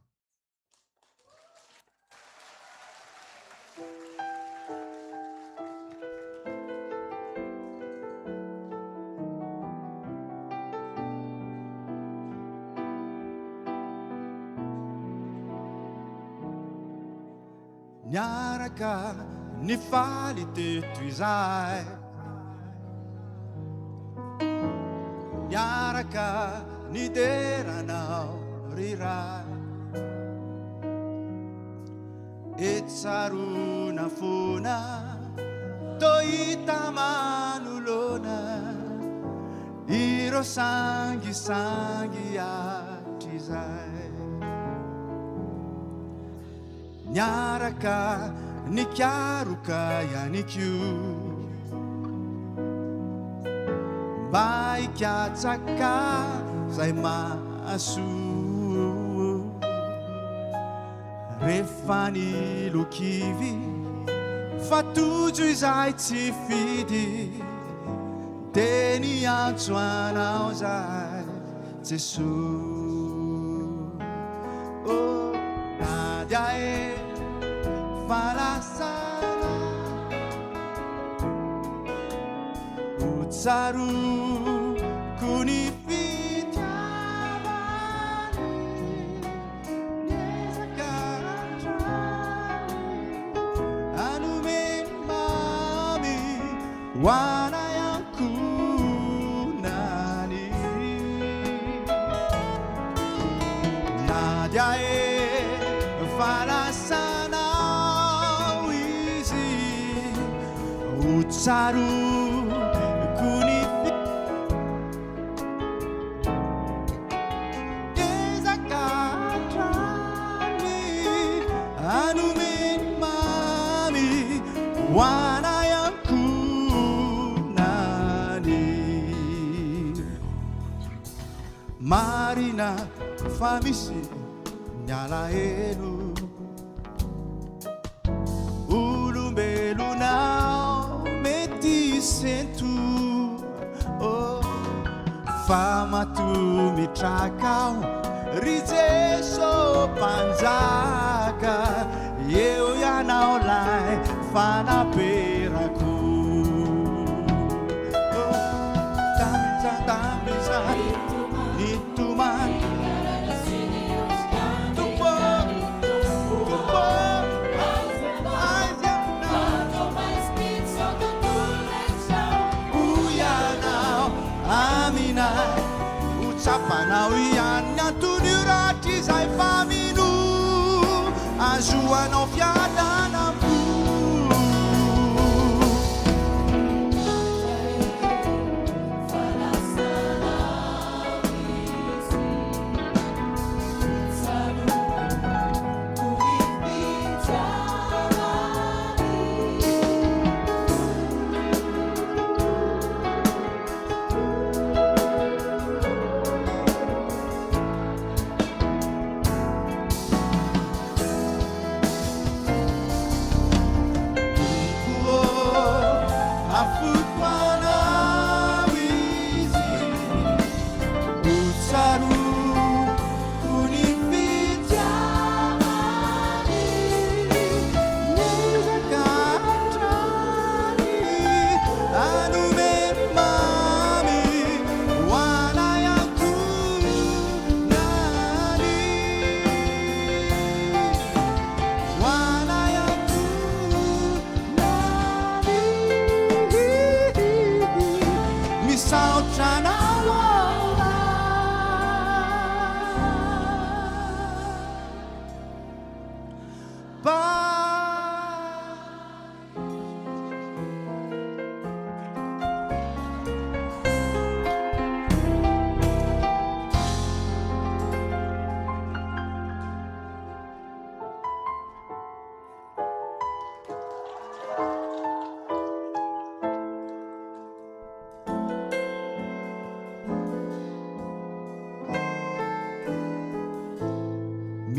Niaraka ny faly teto izay, niaraka ny deranao riray, etsarona fona tohita manolona ireo sangisangy atry izay. Niaraka ny kiaroka ihany koa mba hikatsaka zay mahasoa, rehefa ny lokivy fa tojo izay tsy fidy dia niantso anao zay Jesosy. Oh, nadia e falasana utsaroko ny fitiavany niezaka hanome mamy ho anay ankonany. Nadia e falasana utsaroko ny wanayankunani marina famisi nyalaelu ulumbelunao metisentu oh, famatumitrakao rijeso panjaka eo yanao lai fanaperaku oh, tamisa nituman Ucapanau iannya tunirati zai faminu azuan ofiadanamku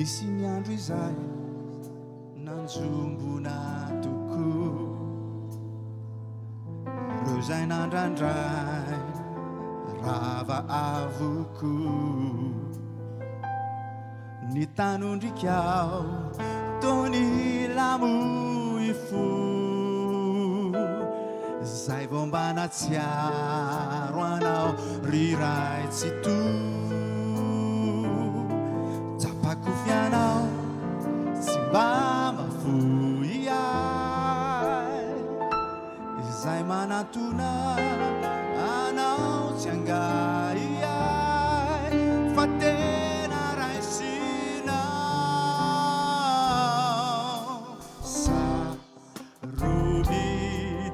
misy ny andro izay nanjombona toko reo zay nandrandray rava avoko ny tanondrikao tony lamoifo zay vao mbana tsiaro anao riray tsy to Kufianao simbama fuiai Zai manatuna anao tiangai fatena raisinao sa rubi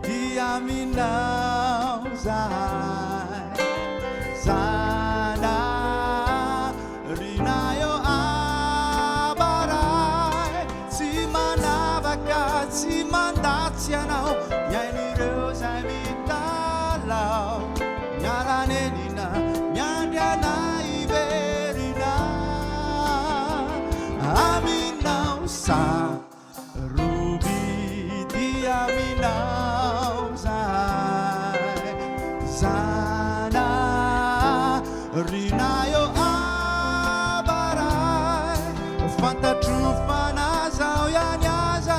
diaminao zai zana rinayo si mandatsy anao miain'ireo zay mitalao mialanenina miandry anay iverina aminao sa ruby dia aminao zay zana rinayo abaray fantatro fanazao ianyaza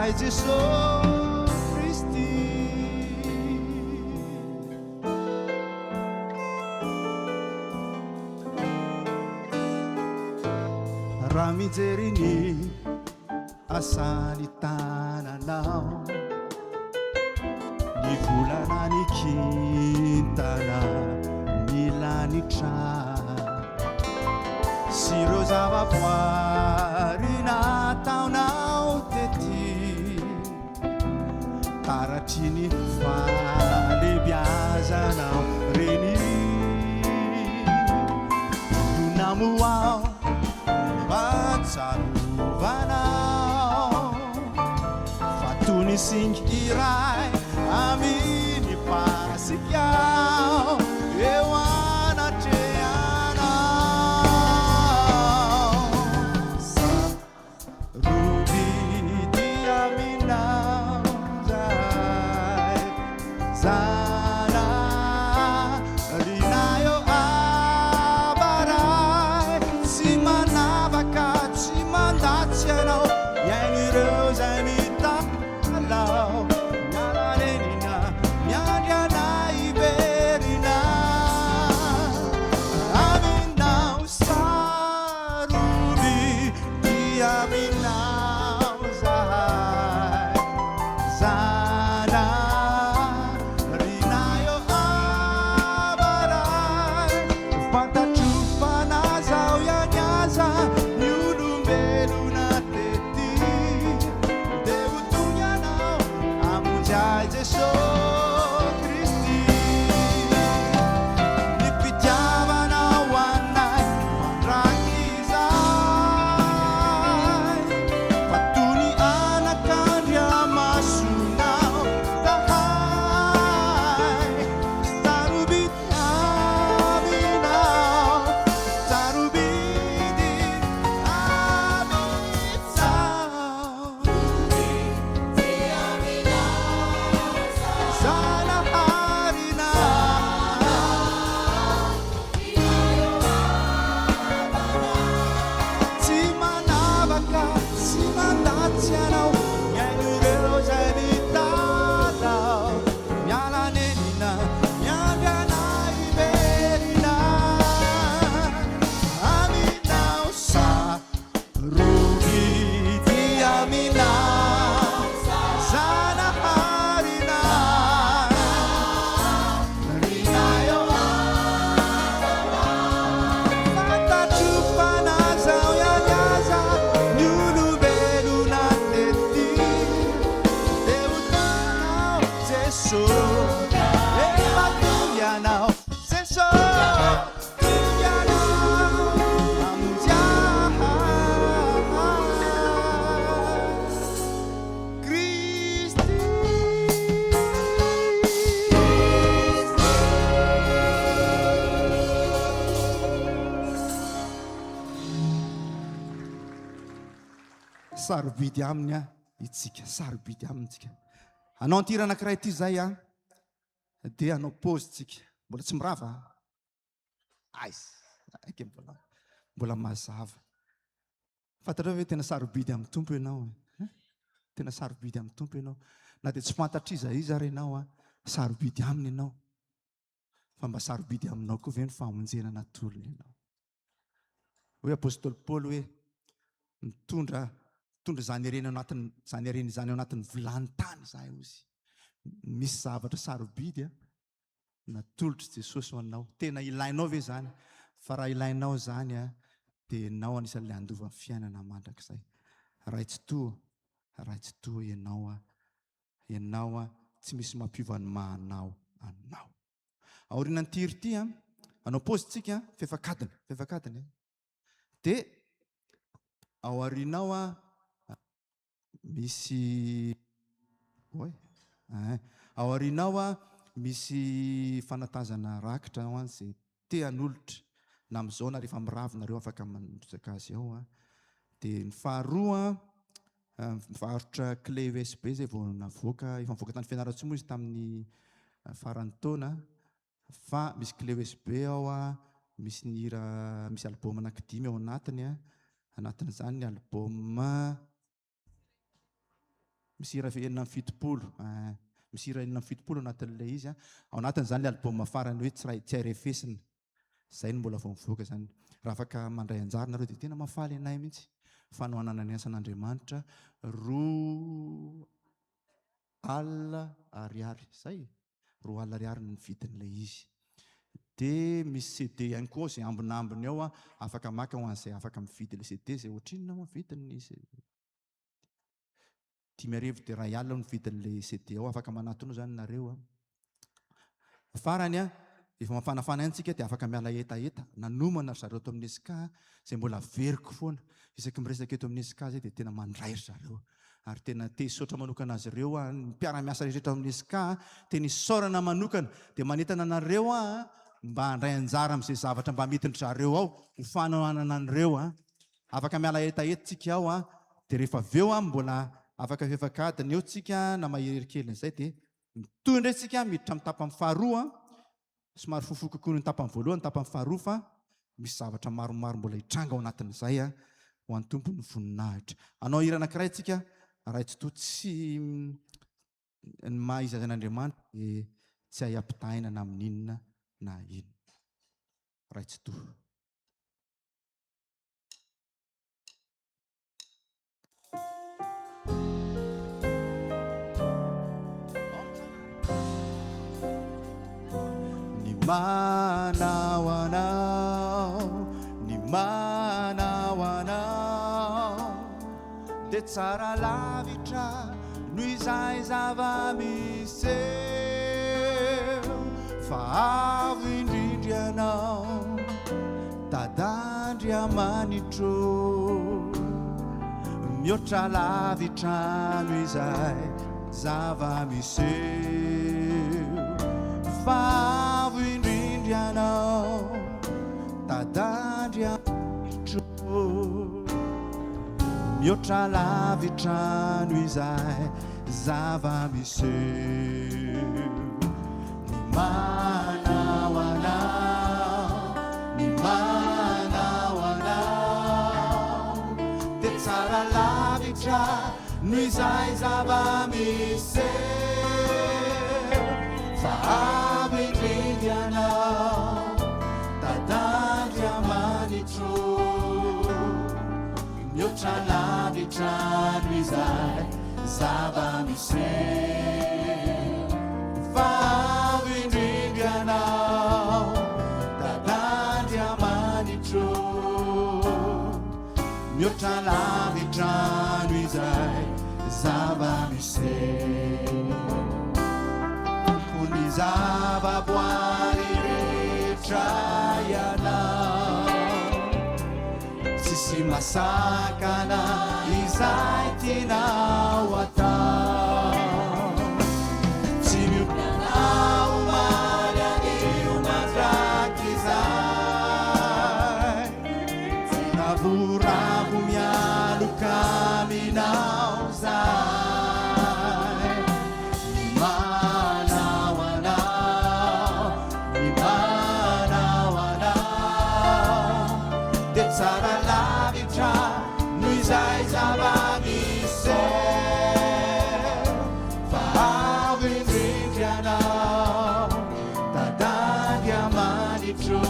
Ai Jesus Christi Ramijerini asani tananao Ni volana ni kintana Milani tra Siro zavaboary nataonao tety Taratrini falebiazanao reny Dunamuao misingirai amini pasikao eo anatreanao ruby dia minao zay zana rinayo abaray tsy manavaka tsy mandatsy ianao iaigno ireo zay mitalao miaranenina miandry anay iverina aminao saroby dia aminao zahay zana rinayo abaray fantatro fanazao ianiaza ny olombelona tety de ho tonga anao amonjy Jesosy Kristy ny mpitiavanao anay mandraky izay fa toy ny anak'Andriamasonao dahay sarobidy aminao sarobidy aminao zanaharina tsy manavaka tsy mandatsy ianao miaigno ireo zay mitalao mialanenina miandry anay iverina aminao sarobidy aminao zanaharina rinayo fantatro fanazao ianiaza ny olombelona tety de ho tonganao Jesosy efa tonga ianao Jesosy tonga ianao amonjy Kristy sarobidy aminy a itsika sarobidy amintsika anao antiry anankiray ty zay a de anao paozitsika mbola tsy mirava aizy aike mbola mazava fantatrao ve tena sarobidy amin'ny tompo ianao tena sarobidy amin'ny tompo ianao na de tsy fantatra iza iza ary ianao a sarobidy aminy ianao fa mba sarobidy aminao koa ve ny famonjena natolony ianao hoe apôstôly Paoly hoe mitondra zany ireny anatin'ny zany ireny zany ao anatin'ny vilany tany zahay ozy misy zavatra sarobidy a natolotry Jesosy ho anao tena ilainao ve zany fa raha ilainao zany a de ianao anisan'le andova ny fiainana mandrakizay raitsy toa ianao a tsy misy mampiova ny mahanao anao aorianany tiry ty a anao paozitsika fefakadiny de ao arinao a misy ao arinao a misy fanatazana rakitra ao any zay tean'olotra na am'izao na rehefa miravina reo afaka manondraka azy ao a de ny faharoa mivarotra clé USB zay vao navoaka efa mivoaka tany Fianarantsoa moa izy tamin'ny faran'ny taona fa misy clé USB ao a misy ny hira misy album anankidimy ao anatiny a anatin'izany ny album misy hira enina amby fitopolo misy hira enina amby fitopolo anatin'le izy a ao anatin'izany le album farany hoe tsy hairefesina zay no mbola vao mivoaka zany raha afaka mandray anjara nareo de tena mafaly anay mihitsy fa no anana ny asan'Andriamanitra 2 ariary zay 2 ariary ny vidin'le izy de misy CD ihany koa zay ambinambiny ao a afaka maka ho an'izay afaka mividy le CD zay ohatrinona moa vidiny 5 de 1 alina no vidin'le CD ao afaka manatona zany nareo a farany a efa mafanafana antsika dia afaka miala etaeta nanomana zareo to amin'ny esika izay mbola veriko foana isaky miresaka eto amin'ny esika zay dia tena mandray zareo ary tena te hisaotra manokana azy ireo a ny mpiara-miasa rehetra amin'ny esika tena hisaorana manokana dia manentana anareo a mba handray anjara amin'izay zavatra mba metindry zareo ao ho fanohanana an'ireo a afaka miala etaeta tsika ao a dia rehefa aveo a mbola afaka fefakadiny eo tsika na maherikely izay dia mitondra tsika miditra amin'ny tapany faharoa somary fofo kokoa ny tapany voalohany tapany faharoa fa misy zavatra maromaro mbola hitranga ao anatin'izay a ho an'ny tompony voninahitra anao hira anankiray tsika raitsy tsy ny maha-izazan'Andriamanitra dia tsy hay-ampitahainana amin'inona na inona raitsy to manao anao dia tsara lavitra noho izay zava-miseho fa avo indrindry anao tadandry amanitro mihoatra lavitra noho izay zava-miseho fa avo indrindry anao tadandry amanitro mihoatra lavitra noho izay zava-miseho ny manao anao dia tsara lavitra noho izay zava-miseho fa avo indrindry anao tadandry amanitro mihoatra lavitra noho izay zava-miseho fa avo indrindry anao tadandry amanitro mihoatra lavitra noho izay zava-miseho ny zava-boary rehetra ianao tsisy masakana izay tianao atao tsy miotanao maly anio mandraky izay tsy ravoravo mialoka aminao zay manao anao dia tsara lavitra noho izay zava-miseho fa avo indrindry anao tadandry amanitro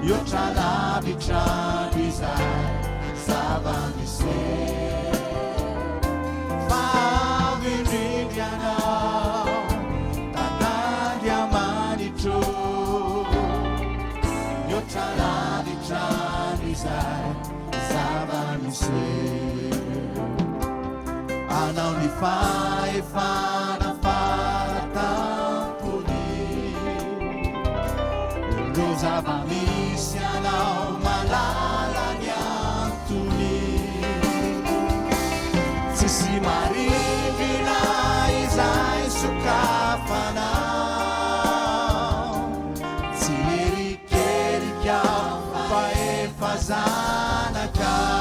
mihoatra lavitra noho izay zava-miseho fa avo indrindry anao tadandry amanitro mihoatra lavitra noho izay zava-miseho anao ny fahefana faratampony ro zava-misy anao malala ny antony tsisy marindrina izay sokafanao tsy erikerikao fa efa zanakao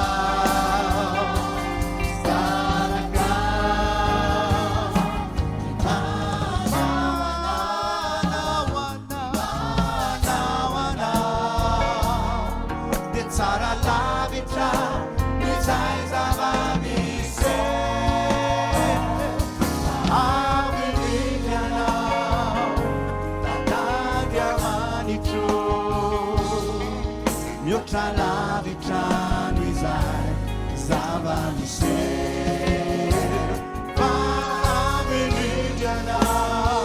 dia tsara lavitra noho izay zava-miseho avo indrindry anao tadandry amanitro mihoatra lavitra noho izay zava-miseho fa avo indrindry anao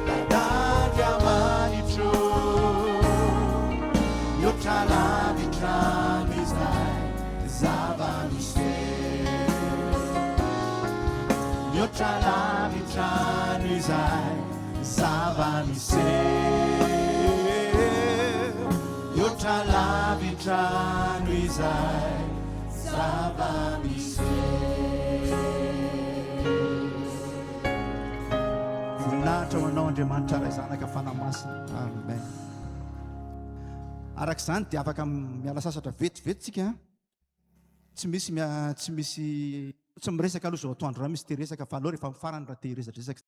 tadandry amanitro mihoatra lavitra noho izay zava-miseho mihoatra lavitra noho izay zava-miseho oatra lavitrano izay zava-miseho. voninahitra ho anao Andriamanitra ray zanaka fanamasina. Amen. Arak'izany dia afaka miala sasatra vetivetsika. Tsy misy miresaka aloha zao atoandro raha misy te resaka fa aloha rehefa farany raha te hiresaka